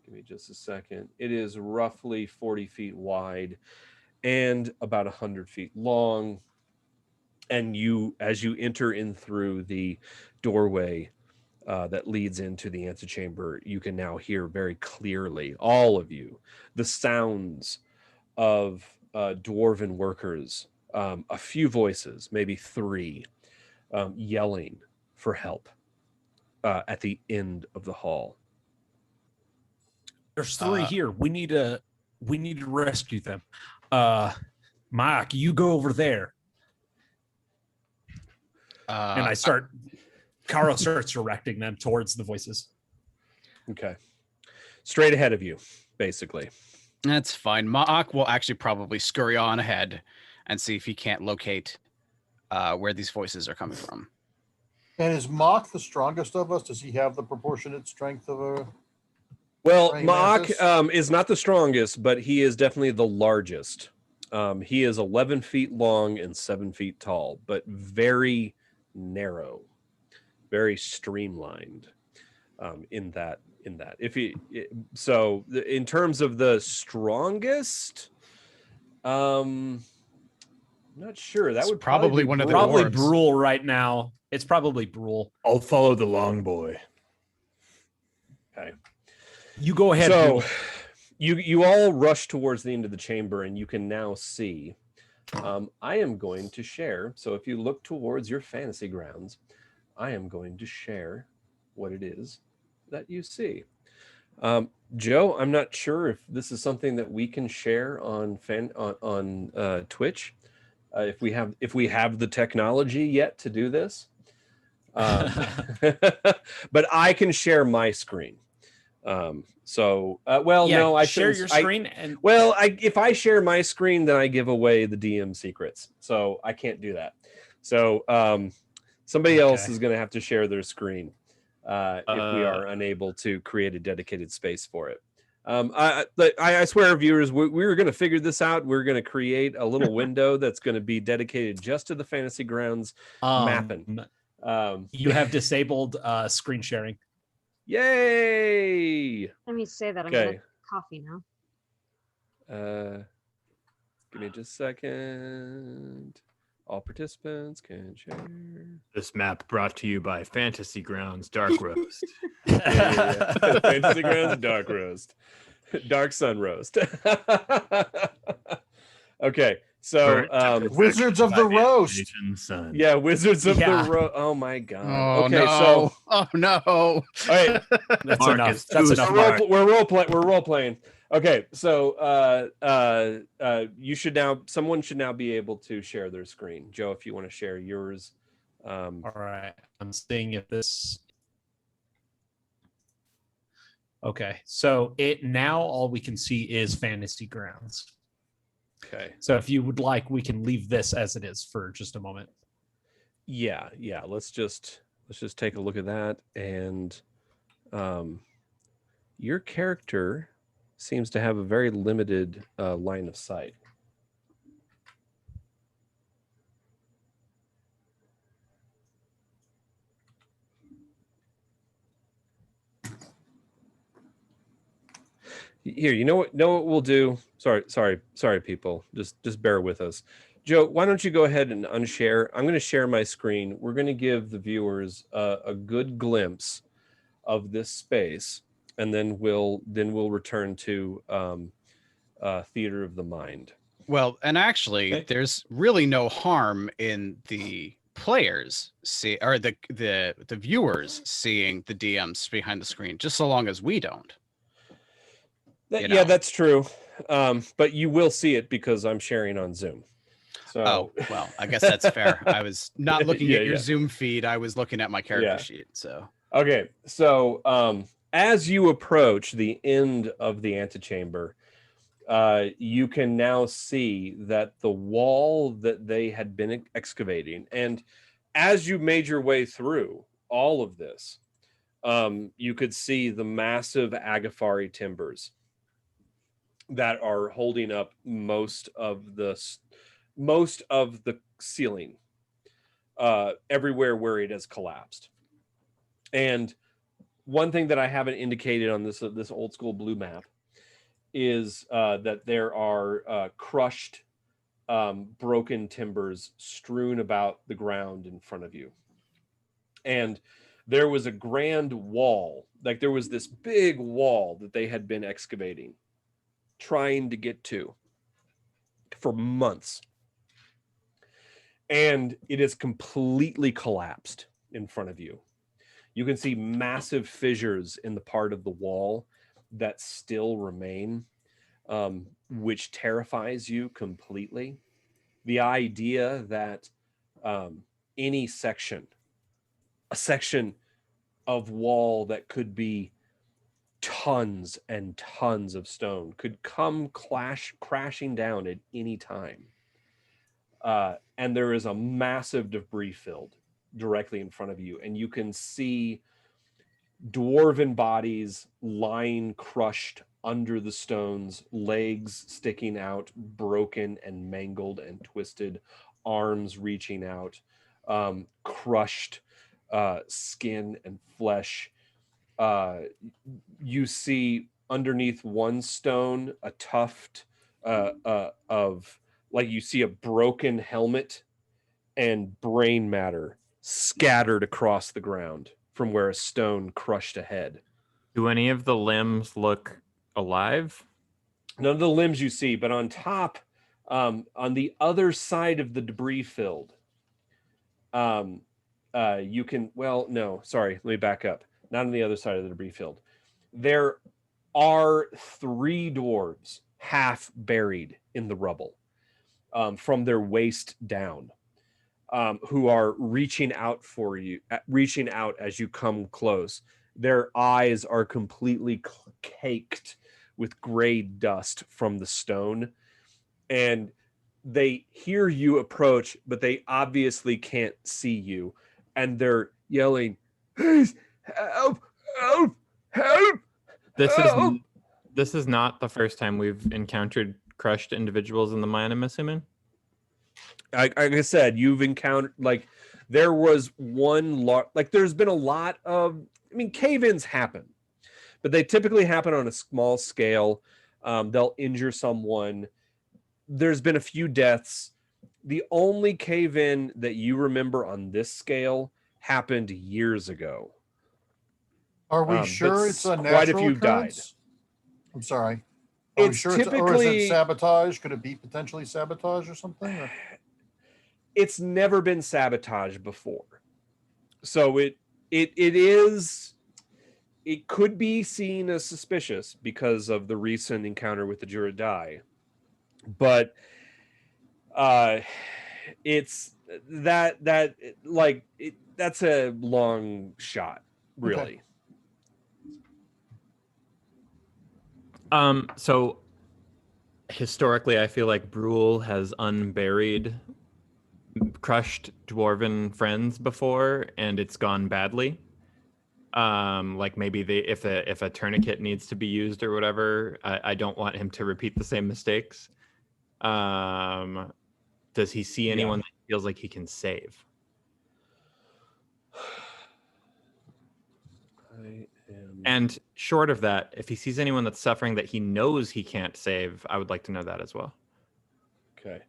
give me just a second, it is roughly 40 feet wide and about 100 feet long. And you, as you enter in through the doorway that leads into the antechamber, you can now hear very clearly, all of you, the sounds of dwarven workers, a few voices, maybe three, yelling for help at the end of the hall. There's three here. We need to rescue them. Mark, you go over there. And Carl starts directing them towards the voices. Okay. Straight ahead of you, basically. That's fine. Ma'ak will actually probably scurry on ahead and see if he can't locate where these voices are coming from. And is Mock the strongest of us? Does he have the proportionate strength of a... Well, praying Ma'ak mantis? is not the strongest, but he is definitely the largest. He is 11 feet long and 7 feet tall, but very narrow, very streamlined in that. If he, so in terms of the strongest, not sure. That would probably one of the probably dwarves. Brule right now. It's probably Brule. I'll follow the long boy. Okay. You go ahead. So Brule. you all rush towards the end of the chamber, and you can now see. I am going to share. So if you look towards your fantasy grounds, I am going to share what it is that you see. Joe, I'm not sure if this is something that we can share on Twitch. If we have the technology yet to do this, but I can share my screen. No, I share your screen. If I share my screen, then I give away the DM secrets, so I can't do that. So somebody else is going to have to share their screen if we are unable to create a dedicated space for it. I swear, viewers, we were going to figure this out. We're going to create a little window that's going to be dedicated just to the Fantasy Grounds mapping. You have disabled screen sharing. Yay! Let me say that. I'm Okay. gonna coffee now. Give me just a second. All participants can share. This map brought to you by Fantasy Grounds Dark Roast. Yeah. Fantasy Grounds Dark Roast. Dark Sun Roast. Okay. So Wizards of the Roast. Sun. yeah, Wizards of the Roast. Oh my god. Oh, Okay, no. so Oh no. all right. That's Mark enough. is That's too enough. smart. We're role playing. Okay, so someone should now be able to share their screen. Joe, if you want to share yours. All right. I'm seeing if this. Okay. So now all we can see is Fantasy Grounds. Okay. So if you would like, we can leave this as it is for just a moment. Yeah. Let's just take a look at that. And your character seems to have a very limited line of sight. Here, you know what we'll do? Sorry, people. Just bear with us. Joe, why don't you go ahead and unshare? I'm going to share my screen. We're going to give the viewers a good glimpse of this space, and then we'll return to Theater of the Mind. Well, and actually, Okay. there's really no harm in the players or the viewers seeing the DMs behind the screen, just so long as we don't. You Yeah, know. that's true. But you will see it because I'm sharing on Zoom. So Oh, well, I guess that's fair. I was not looking Yeah, at your yeah. Zoom feed. I was looking at my character Yeah. sheet. So, Okay, so as you approach the end of the antechamber, you can now see that the wall that they had been excavating, and as you made your way through all of this, you could see the massive Agafari timbers that are holding up most of the ceiling, everywhere where it has collapsed. And one thing that I haven't indicated on this old school blue map is that there are crushed, broken timbers strewn about the ground in front of you. And there was a grand wall, like there was this big wall that they had been excavating, trying to get to for months. And it is completely collapsed in front of you. You can see massive fissures in the part of the wall that still remain, which terrifies you completely. The idea that any section, a section of wall that could be tons and tons of stone, could come crashing down at any time. And there is a massive debris field directly in front of you, and you can see dwarven bodies lying crushed under the stones, legs sticking out, broken and mangled and twisted, arms reaching out, crushed skin and flesh. You see underneath one stone a tuft of, like, you see a broken helmet and brain matter scattered across the ground from where a stone crushed a head. Do any of the limbs look alive? None of the limbs you see, but on top, on the other side of the debris field, you can, well, no, sorry, let me back up. Not on the other side of the debris field. There are 3 dwarves half buried in the rubble, from their waist down, who are reaching out for you, reaching out as you come close. Their eyes are completely caked with gray dust from the stone, and they hear you approach, but they obviously can't see you, and they're yelling, "Please, help, help, help." This is not the first time we've encountered crushed individuals in the mine, I'm assuming. Like I said, you've encountered, like, there was one like there's been a lot of, I mean, cave-ins happen, but they typically happen on a small scale. They'll injure someone. There's been a few deaths. The only cave-in that you remember on this scale happened years ago. Are we sure it's a natural quite a few occurrence? died. I'm sorry. Are we It's sure or is typically it sabotage? Could it be potentially sabotage or something? Or? It's never been sabotaged before, so it is, it could be seen as suspicious because of the recent encounter with the Juradai, but it's that's a long shot, really. Okay. So historically, I feel like Brule has unburied crushed dwarven friends before, and it's gone badly. Like maybe if a tourniquet needs to be used or whatever, I don't want him to repeat the same mistakes. Does he see anyone that feels like he can save? And short of that, if he sees anyone that's suffering that he knows he can't save, I would like to know that as well. Okay.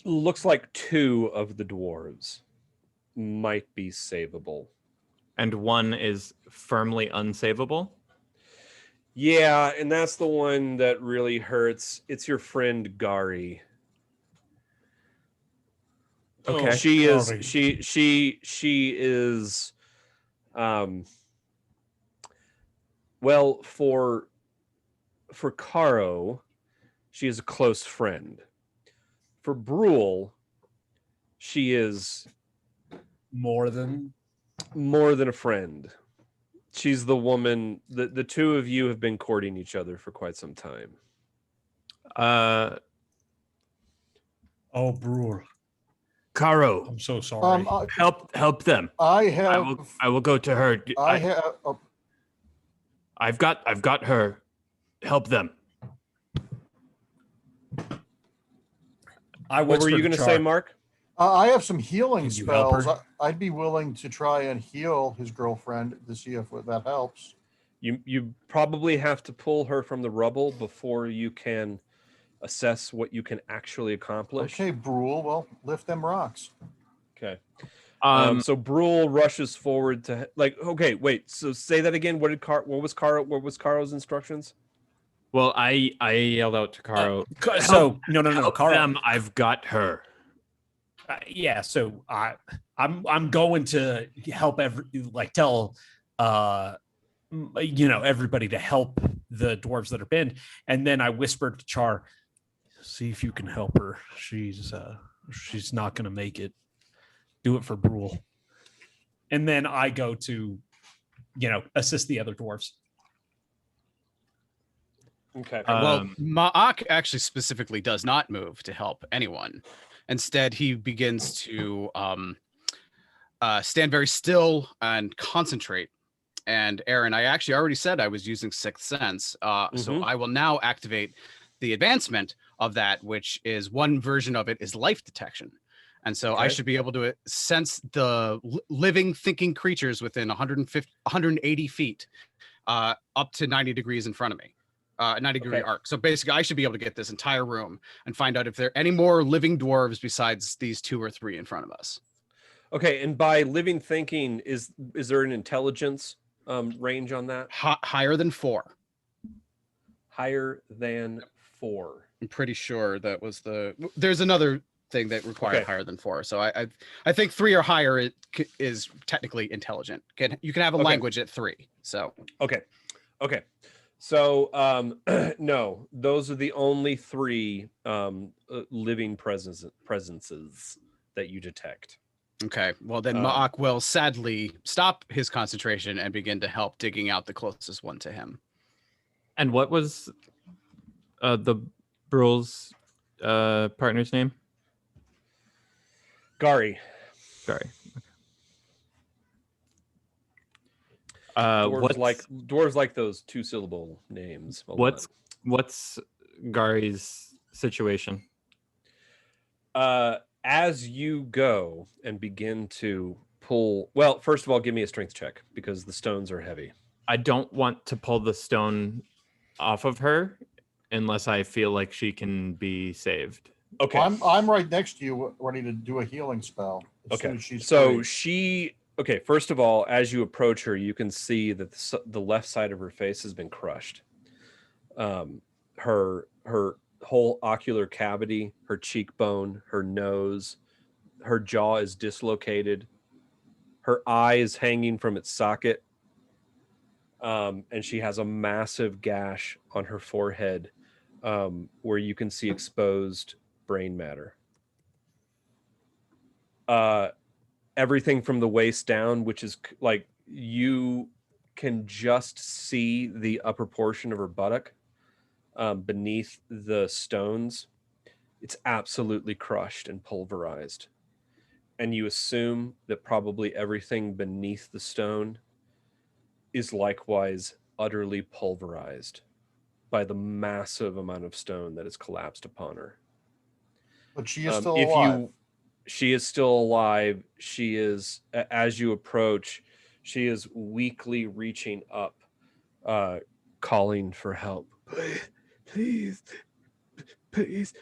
Looks like 2 of the dwarves might be savable. And one is firmly unsavable? Yeah, and that's the one that really hurts. It's your friend Gary. Okay. She is Sorry. she is well, for Caro, she is a close friend. For Brule, she is More than a friend. She's the woman. The two of you have been courting each other for quite some time. Oh, Brewer. Caro, I'm so sorry. help them. I have. I will go to her. I have. I've got her. Help them. What were you going to say, Mark? I have some healing Can you help spells. her? I'd be willing to try and heal his girlfriend to see if that helps. You probably have to pull her from the rubble before you can assess what you can actually accomplish. Okay, Brule. Well, lift them rocks. Okay. Um, So Brule rushes forward to okay, wait. So say that again. What was Caro's instructions? well, I yelled out to Caro. so no, Help Carl. them. I've got her. Yeah, so I'm going to help tell everybody to help the dwarves that are pinned, and then I whispered to Char, See if you can help her. She's not gonna make it. Do it for Brule. and then I go to assist the other dwarves. Okay. Well, Ma'ak actually specifically does not move to help anyone. Instead, he begins to stand very still and concentrate. And Aaron, I actually already said I was using Sixth Sense. So I will now activate the advancement of that, which is one version of it is life detection. And so I should be able to sense the living, thinking creatures within 180 feet up to 90 degrees in front of me. 90-degree arc. So basically, I should be able to get this entire room and find out if there are any more living dwarves besides these 2 or 3 in front of us. Okay, and by living thinking, is there an intelligence range on that? Higher than 4. Higher than 4. I'm pretty sure that was there's another thing that required higher than 4. So I think 3 or higher is technically intelligent. You can have a language at 3. So okay. So no, those are the only 3 living presences that you detect. Okay, well then Ma'ak will sadly stop his concentration and begin to help digging out the closest one to him. And what was the Brule's partner's name? Gary. Dwarves like those 2-syllable names. What's Gary's situation? As you go and begin to pull, well, first of all, give me a strength check because the stones are heavy. I don't want to pull the stone off of her unless I feel like she can be saved. Okay. I'm right next to you, ready to do a healing spell. Okay. First of all, as you approach her, you can see that the left side of her face has been crushed. Her whole ocular cavity, her cheekbone, her nose, her jaw is dislocated. Her eye is hanging from its socket. And she has a massive gash on her forehead where you can see exposed brain matter. Everything from the waist down, which is like you can just see the upper portion of her buttock beneath the stones. It's absolutely crushed and pulverized. And you assume that probably everything beneath the stone is likewise utterly pulverized by the massive amount of stone that has collapsed upon her. But she is still alive. She is still alive. She is, as you approach, she is weakly reaching up, calling for help. Please. Is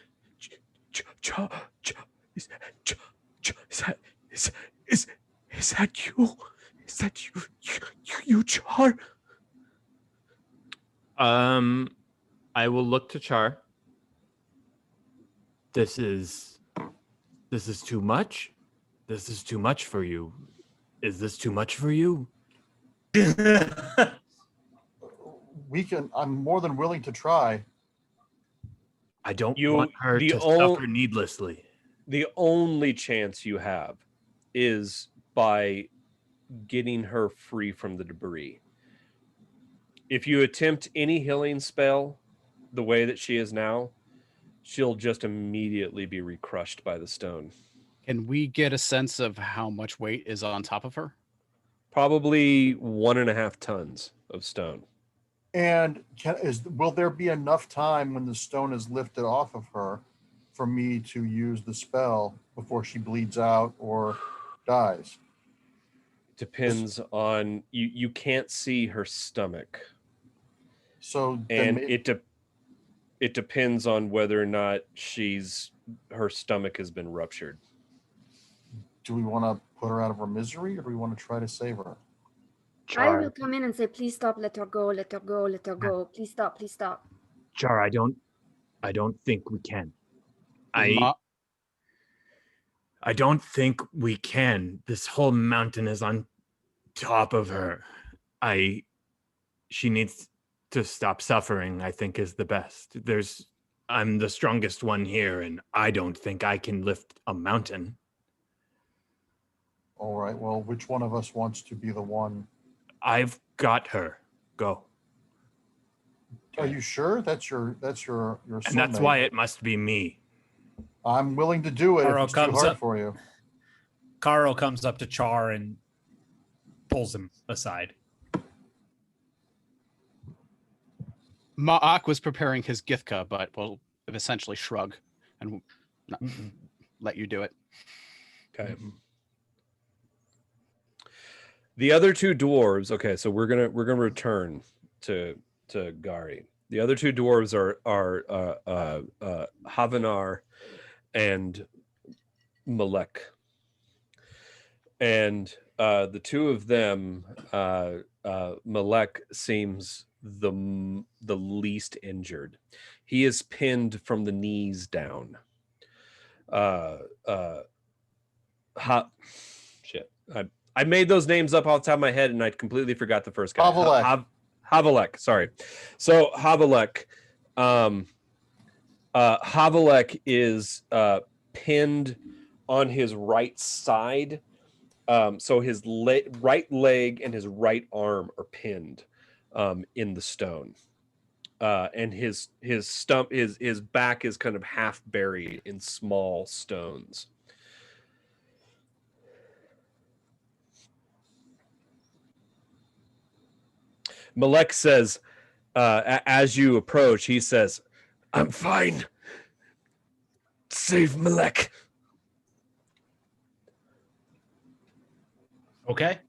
that you? Is that you, Char? I will look to Char. This is too much. This is too much for you. Is this too much for you? I'm more than willing to try. I don't want her to suffer needlessly. The only chance you have is by getting her free from the debris. If you attempt any healing spell the way that she is now, she'll just immediately be recrushed by the stone. Can we get a sense of how much weight is on top of her? Probably 1.5 tons of stone. And will there be enough time when the stone is lifted off of her for me to use the spell before she bleeds out or dies? Depends on you can't see her stomach. So and it depends on whether or not her stomach has been ruptured. Do we want to put her out of her misery, or do we want to try to save her? I will come in and say, please stop, let her go, let her go, let her go. Please stop, please stop. Char, I don't think we can. I don't think we can. This whole mountain is on top of her. She needs to stop suffering, I think, is the best. I'm the strongest one here, and I don't think I can lift a mountain. All right, well, which one of us wants to be the one? I've got her. Go. Are you sure? That's your soulmate. And that's why it must be me. I'm willing to do it if Carl it's too comes hard up. for you. Carl comes up to Char and pulls him aside. Ma'ak was preparing his Githka, but will essentially shrug and not let you do it. Okay. The other two dwarves. Okay, so we're gonna return to Gari. The other two dwarves are Havinar and Malek, and the two of them, Malek seems the least injured. He is pinned from the knees down. I made those names up off the top of my head, and I completely forgot the first guy. Havelek, sorry. So Havelek, Havelek is pinned on his right side. So his right leg and his right arm are pinned in the stone, and his back is kind of half buried in small stones. Malek says, as you approach, he says, "I'm fine. Save Malek." Okay.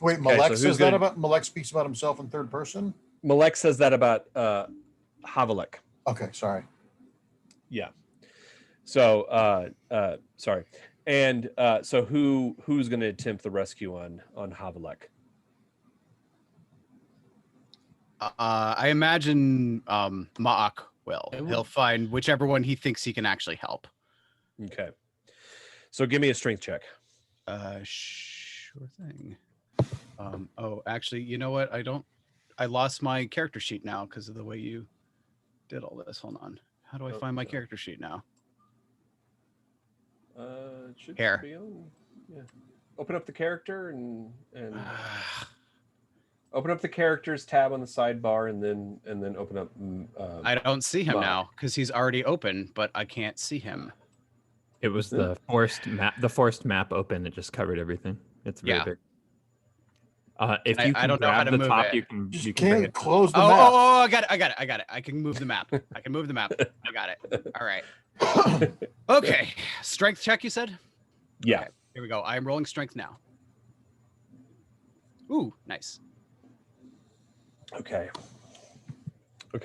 Wait, Malek says that about Malek speaks about himself in third person? Malek says that about Havelek. Okay, sorry. Yeah. So sorry. And so who's going to attempt the rescue on Havelek? I imagine Ma'ak will. He'll find whichever one he thinks he can actually help. Okay. So give me a strength check. Sure thing. Actually, you know what? I lost my character sheet now because of the way you did all this. Hold on. How do I find my character sheet now? It should Here. be on. Yeah. Open up the character and open up the characters tab on the sidebar, and then open up. I don't see him now because he's already open, but I can't see him. It was the forced map open. It just covered everything. It's very big. If you can grab the top, you can bring it. Close the map. Oh, I got it. I can move the map. I got it. All right. Okay. Strength check, you said? Yeah. Okay, here we go. I am rolling strength now. Ooh, nice. Okay.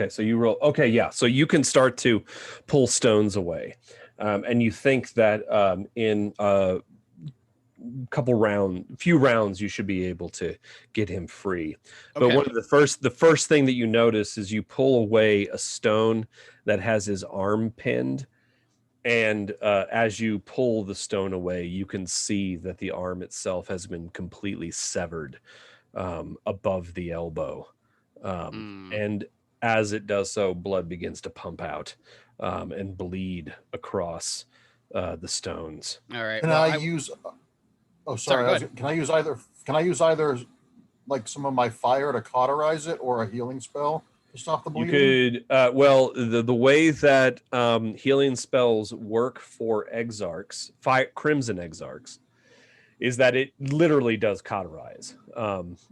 So you roll. Okay, yeah. So you can start to pull stones away, and you think that in few rounds, you should be able to get him free. But Okay. one of the first thing that you notice is you pull away a stone that has his arm pinned. And as you pull the stone away, you can see that the arm itself has been completely severed above the elbow. And as it does so, blood begins to pump out and bleed across the stones. All right. Can well, I use? Oh, sorry. go ahead. Can I use either? Can I use either, like some of my fire to cauterize it, or a healing spell to stop the You bleeding? could, well, the way that healing spells work for exarchs, crimson exarchs, is that it literally does cauterize.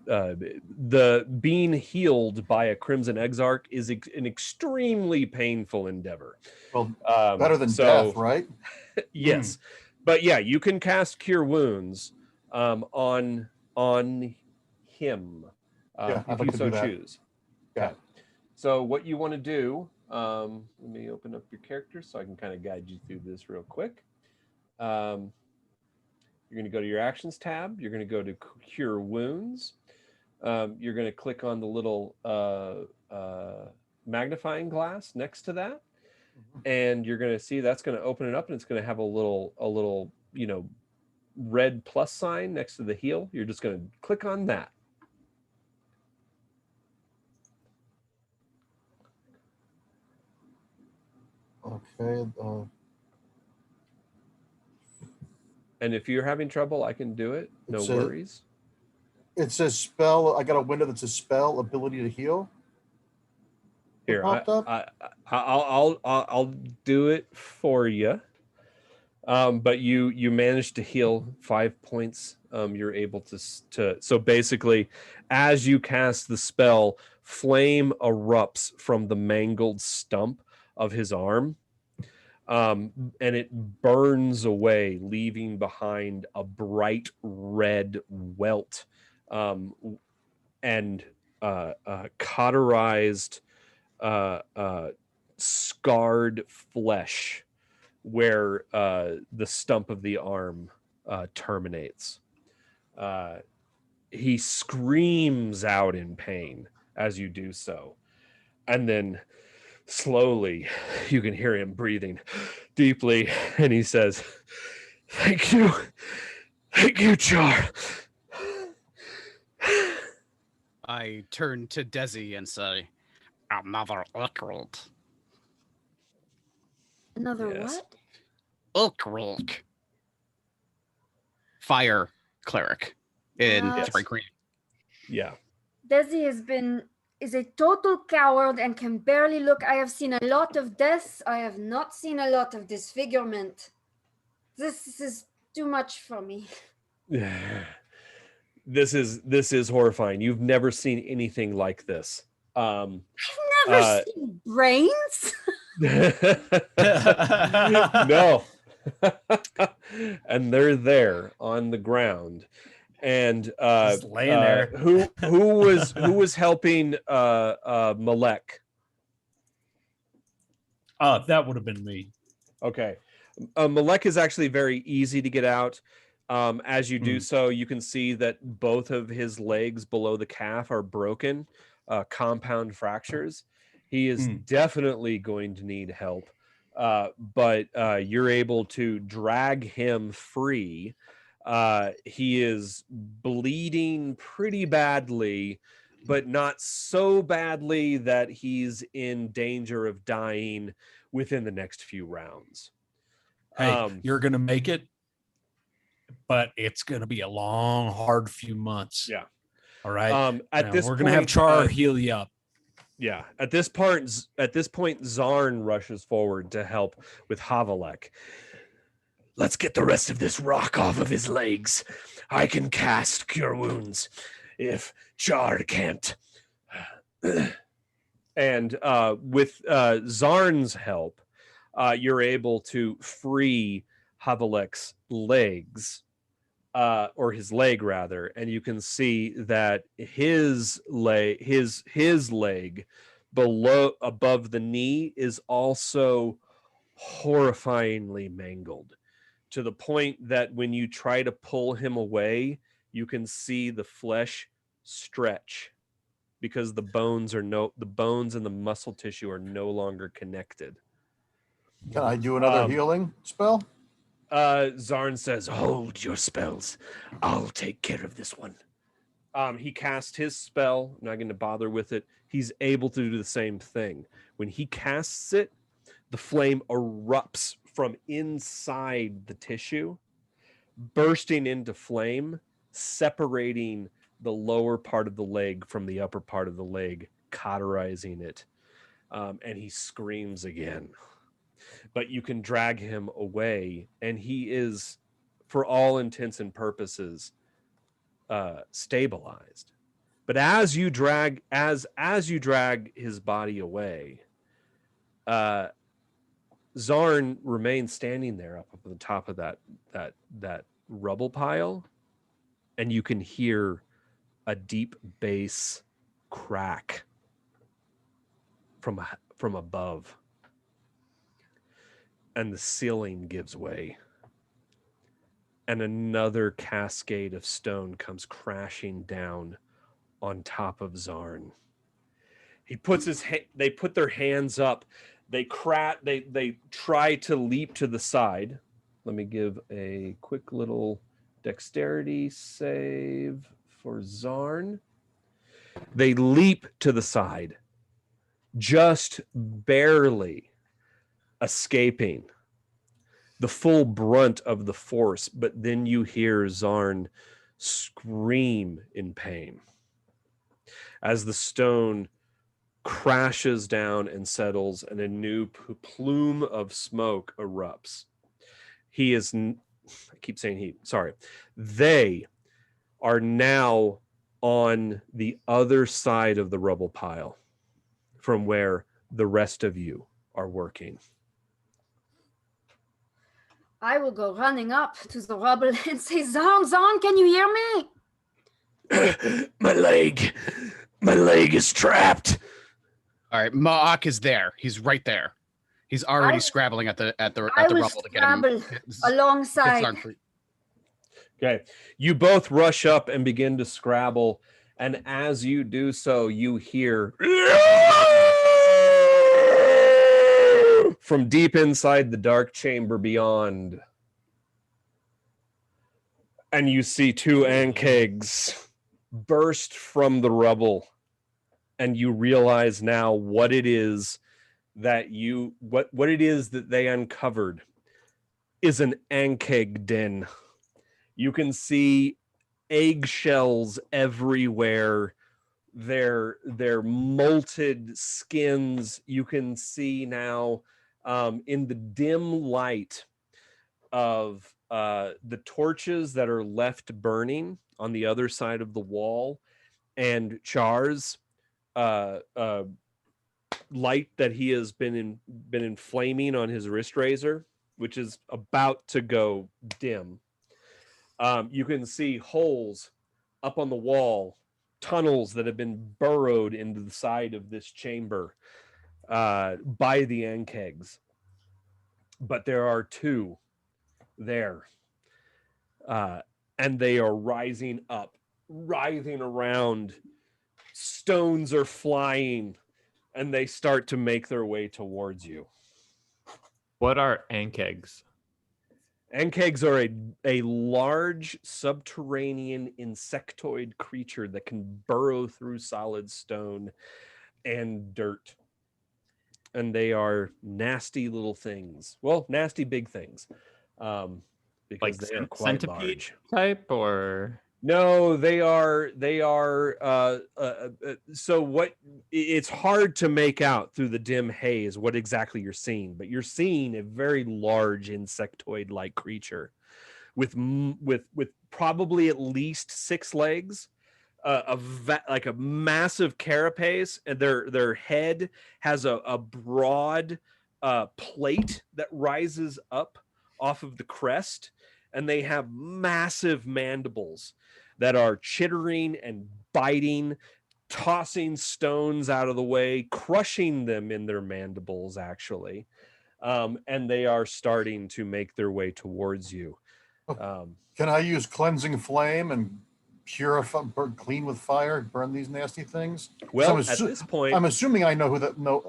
The being healed by a crimson exarch is an extremely painful endeavor. Well, better than death, right? Yes, but yeah, you can cast Cure Wounds on him Yeah, I'd if like you to so do that. choose. Yeah. Okay. So what you want to do? Let me open up your character so I can kind of guide you through this real quick. You're going to go to your Actions tab. You're going to go to Cure Wounds. You're going to click on the little magnifying glass next to that, and you're going to see that's going to open it up, and it's going to have a little red plus sign next to the heal. You're just going to click on that. Okay. And if you're having trouble, I can do it. No worries. It says spell. I got a window that says spell ability to heal. Here, popped up? I'll do it for you. But you managed to heal 5 points. You're able to so basically, as you cast the spell, flame erupts from the mangled stump of his arm, and it burns away, leaving behind a bright red welt and cauterized, scarred flesh where the stump of the arm terminates. He screams out in pain as you do so, and then slowly you can hear him breathing deeply, and he says, thank you, Char. I turn to Desi and say, another Ulkrilk. Another Yes. what? Ulkrilk. Fire cleric in Yes. Spring Green. Yeah. Desi is a total coward and can barely look. I have seen a lot of deaths. I have not seen a lot of disfigurement. This is too much for me. This is horrifying. You've never seen anything like this. I've never seen brains. No. And they're there on the ground. And Just laying there. who was helping Malek? That would have been me. Okay. Malek is actually very easy to get out. As you do so, you can see that both of his legs below the calf are broken, compound fractures. He is definitely going to need help, but you're able to drag him free. He is bleeding pretty badly, but not so badly that he's in danger of dying within the next few rounds. Hey, you're gonna make it, but it's gonna be a long, hard few months. Yeah. All right. At this we're gonna have point, Char heal you up. Yeah. At this point, Zarn rushes forward to help with Havelek. Let's get the rest of this rock off of his legs. I can cast Cure Wounds if Char can't. And with Zarn's help, you're able to free Havelek's legs, or his leg rather, and you can see that his leg above the knee is also horrifyingly mangled to the point that when you try to pull him away, you can see the flesh stretch because the bones and the muscle tissue are no longer connected. Can I do another healing spell? Zarn says, "Hold your spells. I'll take care of this one." He cast his spell. I'm not going to bother with it. He's able to do the same thing. When he casts it, the flame erupts from inside the tissue, bursting into flame, separating the lower part of the leg from the upper part of the leg, cauterizing it. And he screams again. But you can drag him away, and he is, for all intents and purposes, stabilized. But as you drag his body away, Zarn remains standing there up at the top of that rubble pile, and you can hear a deep bass crack from above, and the ceiling gives way, and another cascade of stone comes crashing down on top of Zarn. He puts they put their hands up. They try to leap to the side. Let me give a quick little dexterity save for Zarn. They leap to the side, just barely escaping the full brunt of the force, but then you hear Zarn scream in pain as the stone crashes down and settles, and a new plume of smoke erupts. They are now on the other side of the rubble pile from where the rest of you are working. I will go running up to the rubble and say, Zarn, can you hear me? My leg is trapped. All right, Ma'ak is there. He's right there. He's already scrabbling at the rubble to get him. Alongside. Okay, you both rush up and begin to scrabble, and as you do so, you hear from deep inside the dark chamber beyond, and you see two Ankegs burst from the rubble, and you realize now what it is that they uncovered is an Ankeg den. You can see eggshells everywhere. Their molted skins. You can see now in the dim light of the torches that are left burning on the other side of the wall, and Char's light that he has been inflaming on his wrist razor, which is about to go dim. You can see holes up on the wall, tunnels that have been burrowed into the side of this chamber by the Ankegs. But there are two there. And they are rising up, writhing around. Stones are flying, and they start to make their way towards you. What are Ankegs? Ankegs are a large subterranean insectoid creature that can burrow through solid stone and dirt. And they are nasty little things. Well, nasty big things. Because like they are quite centipede large. Type or... No, they are so what it's hard to make out through the dim haze what exactly you're seeing, but you're seeing a very large insectoid-like creature with probably at least 6 legs, like a massive carapace, and their head has a broad plate that rises up off of the crest, and they have massive mandibles that are chittering and biting, tossing stones out of the way, crushing them in their mandibles, actually. and they are starting to make their way towards you. Can I use cleansing flame and purify, clean with fire, burn these nasty things? Well, at this point, I'm assuming I know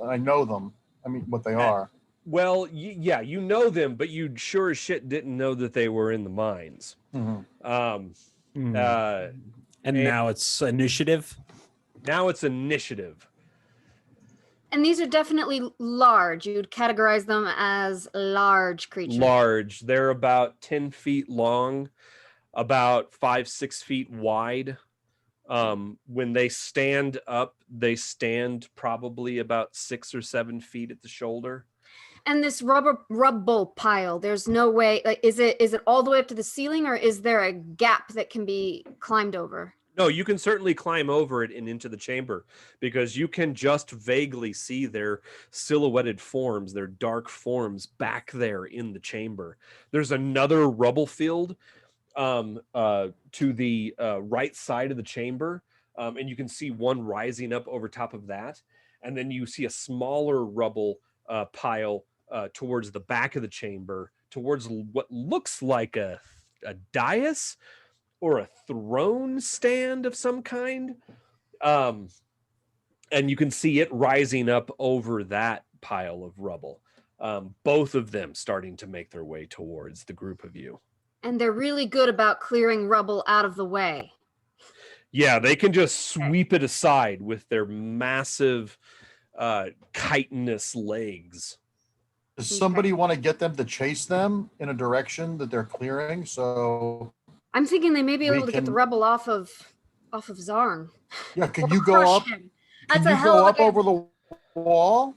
I know them. I mean, what they are. Well, yeah, you know them, but you sure as shit didn't know that they were in the mines. And now it's initiative. Now it's initiative. And these are definitely large. You'd categorize them as large creatures. Large. They're about 10 feet long, about 5-6 feet wide. When they stand up, they stand probably about 6 or 7 feet at the shoulder. And this rubble pile, there's no way, like, is it all the way up to the ceiling, or is there a gap that can be climbed over? No, you can certainly climb over it and into the chamber, because you can just vaguely see their silhouetted forms, their dark forms back there in the chamber. There's another rubble field to the right side of the chamber, and you can see one rising up over top of that. And then you see a smaller rubble pile towards the back of the chamber, towards what looks like a dais or a throne stand of some kind. And you can see it rising up over that pile of rubble. Both of them starting to make their way towards the group of you. And they're really good about clearing rubble out of the way. Yeah, they can just sweep it aside with their massive chitinous legs. Does somebody want to get them to chase them in a direction that they're clearing? So I'm thinking they may be able to get the rubble off of Zarn. Yeah, can you go up? Can you go up over the wall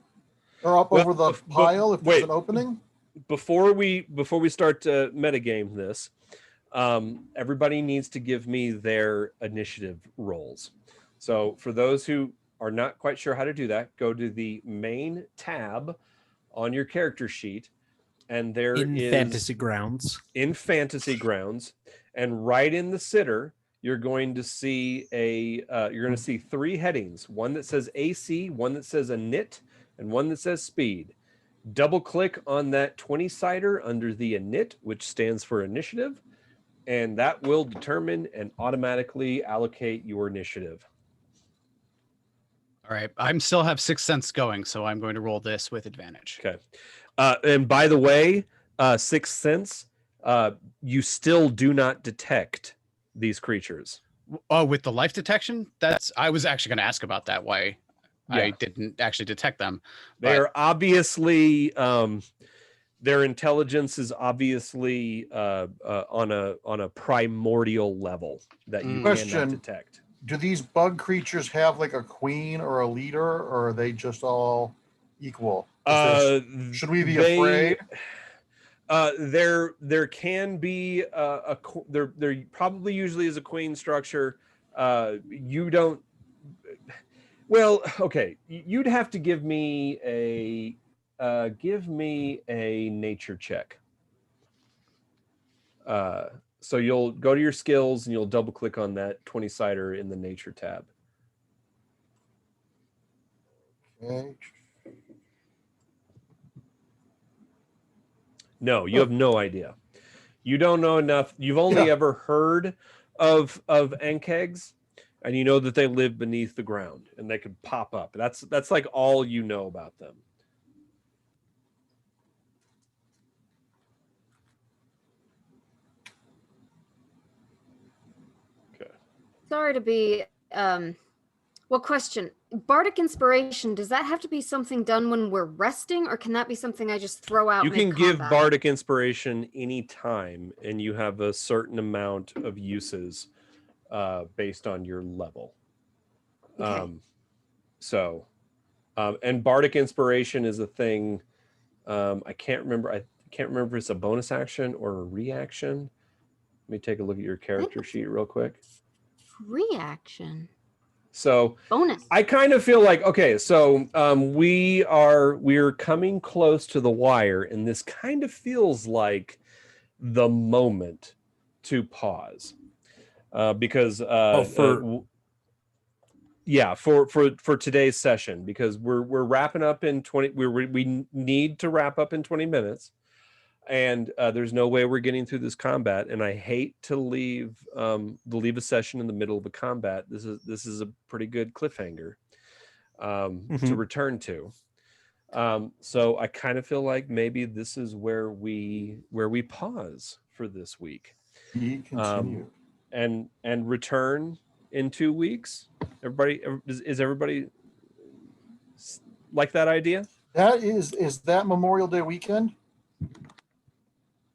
or up over the pile if there's an opening? Before we start to metagame this, everybody needs to give me their initiative rolls. So for those who are not quite sure how to do that, go to the main tab on your character sheet, and there is in Fantasy Grounds, and right in the sitter, you're going to see three headings: one that says AC, one that says init, and one that says speed. Double click on that 20-sider under the init, which stands for initiative, and that will determine and automatically allocate your initiative. All right. I still have 6 Sense going, so I'm going to roll this with advantage. Okay. And by the way, 6 Sense, you still do not detect these creatures. Oh, with the life detection? I was actually going to ask about that, why I didn't actually detect them. They're obviously, their intelligence is obviously on a primordial level that you cannot detect. Do these bug creatures have like a queen or a leader, or are they just all equal? Should we be afraid? There can be there probably usually is a queen structure. You don't. Well, okay. You'd have to give me a nature check. So you'll go to your skills and you'll double click on that 20-sider in the nature tab. Okay. No, you have no idea. You don't know enough. You've only ever heard of ankegs, and you know that they live beneath the ground and they could pop up. That's like all you know about them. Sorry to be, question. Bardic Inspiration, does that have to be something done when we're resting, or can that be something I just throw out? You can give Bardic Inspiration any time, and you have a certain amount of uses based on your level. Okay. And Bardic Inspiration is a thing. I can't remember if it's a bonus action or a reaction. Let me take a look at your character sheet real quick. Reaction. So bonus. I kind of feel like, okay, so we're coming close to the wire, and this kind of feels like the moment to pause because Yeah, for today's session, because we're wrapping up in 20. We need to wrap up in 20 minutes, and there's no way we're getting through this combat. And I hate to leave a session in the middle of a combat. This is a pretty good cliffhanger to return to. So I kind of feel like maybe this is where we pause for this week, Continue. and return in 2 weeks. Everybody, is everybody like that idea? That is that Memorial Day weekend?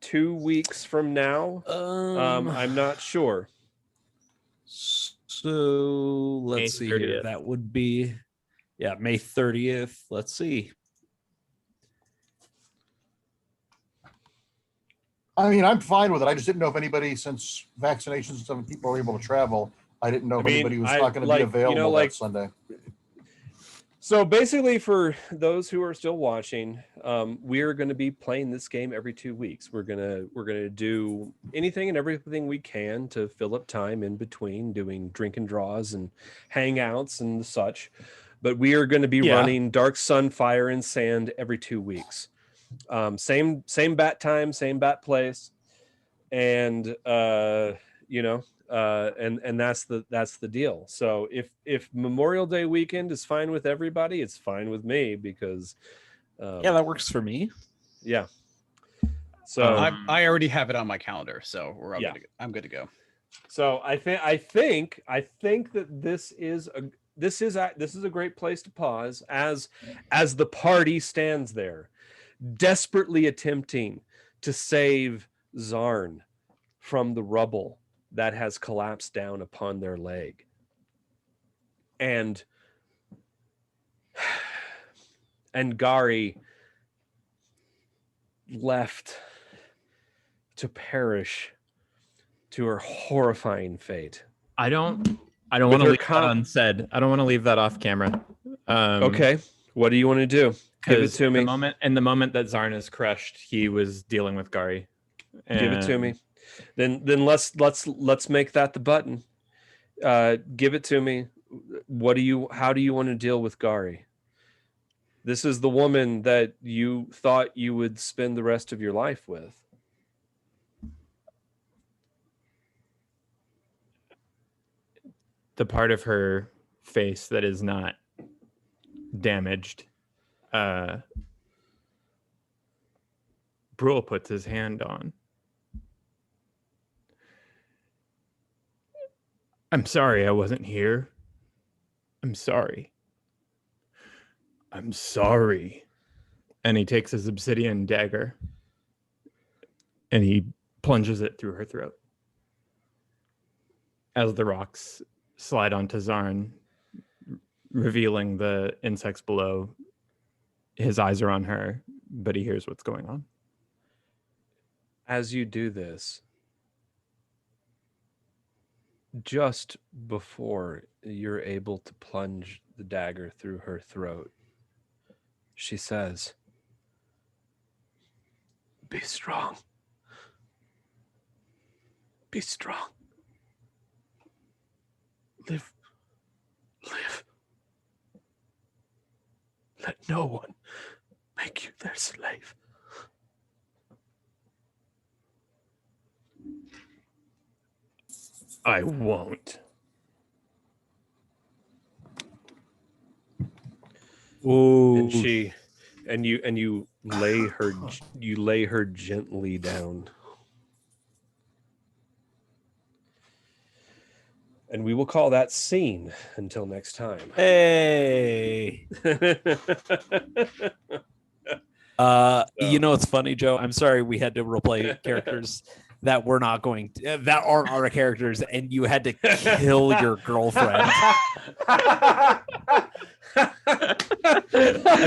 2 weeks from now, I'm not sure. So let's see 30th. here. That would be, May 30th. Let's see. I mean, I'm fine with it. I just didn't know if anybody, since vaccinations and stuff, and people are able to travel, I didn't know if anybody was not going to be available that Sunday. So basically, for those who are still watching, we're going to be playing this game every 2 weeks. We're gonna do anything and everything we can to fill up time in between doing drink and draws and hangouts and such. But we are going to be running Dark Sun, Fire, and Sand every 2 weeks. Same bat time, same bat place, and and that's the deal. So if Memorial Day weekend is fine with everybody, it's fine with me, because that works for me. Yeah. So I already have it on my calendar, so I'm good to go. So I think that this is a great place to pause as the party stands there, desperately attempting to save Zarn from the rubble that has collapsed down upon their leg. And Gari left to perish to her horrifying fate. I don't want to leave that unsaid. I don't want to leave that off camera. Okay. What do you want to do? Give it to me. The moment that Zarn is crushed, he was dealing with Gari. Give it to me. Then let's make that the button. Give it to me. How do you want to deal with Gari? This is the woman that you thought you would spend the rest of your life with. The part of her face that is not damaged. Brule puts his hand on. I'm sorry I wasn't here. I'm sorry. I'm sorry. And he takes his obsidian dagger and he plunges it through her throat. As the rocks slide onto Zarn, revealing the insects below, his eyes are on her, but he hears what's going on. As you do this, just before you're able to plunge the dagger through her throat, she says, "Be strong. Be strong. Live. Let no one make you their slave." I won't. Ooh. And you lay her gently down. And we will call that scene until next time. Hey. It's funny, Joe. I'm sorry we had to roleplay characters that we're not going to, that aren't our characters, and you had to kill your girlfriend. I'm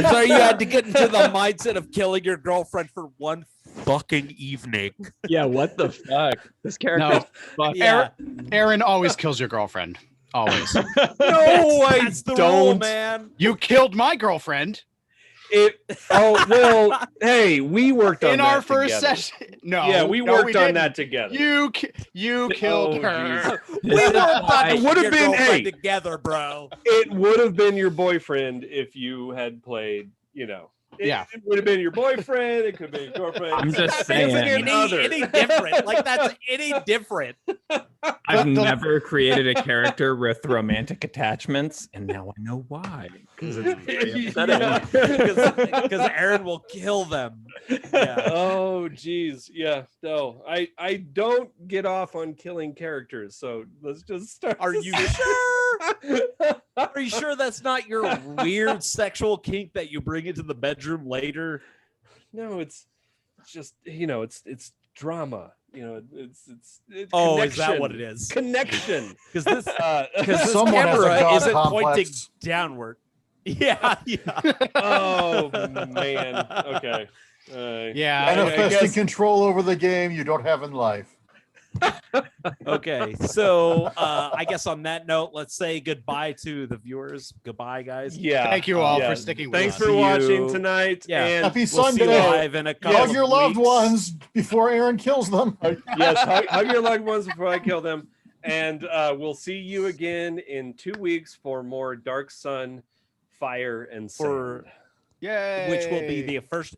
sorry you had to get into the mindset of killing your girlfriend for one fucking evening. Yeah, what the fuck? This character. No, yeah. Aaron always kills your girlfriend. Always. No, that's the rule, man. You killed my girlfriend. Oh well, hey, we worked on In that our first together. session. No. Yeah, we no, worked on didn't. that together. You killed Oh, her. We were about to It would have get been- your girlfriend hey. together, bro. It would have been your boyfriend if you had played, you know. Yeah. It would have been your boyfriend. It could be your girlfriend. I'm just Significant saying. other. Any different? Like that's any different? I've never created a character with romantic attachments, and now I know why. Because it's very upsetting. Because Aaron will kill them. Yeah. Oh geez, yeah. No, I don't get off on killing characters. So let's just start. Are you sure? Are you sure that's not your weird sexual kink that you bring into the bedroom later? No, it's just it's drama. It's Oh, is that connection. what it is? Connection. Because this Someone has a camera god isn't complex. pointing downward. Yeah. Oh man. Okay. Yeah. Manifesting control over the game you don't have in life. Okay. So I guess on that note, let's say goodbye to the viewers. Goodbye, guys. Yeah. Thank you all yeah. for sticking with Thanks us. for See watching you. tonight. Yeah. And Happy We'll see you Sunday. live in a couple Hug of your loved weeks. ones before Aaron kills them. yes, hug your loved ones before I kill them. And we'll see you again in 2 weeks for more Dark Sun, Fire, and Sand. For Yay. which will be the first.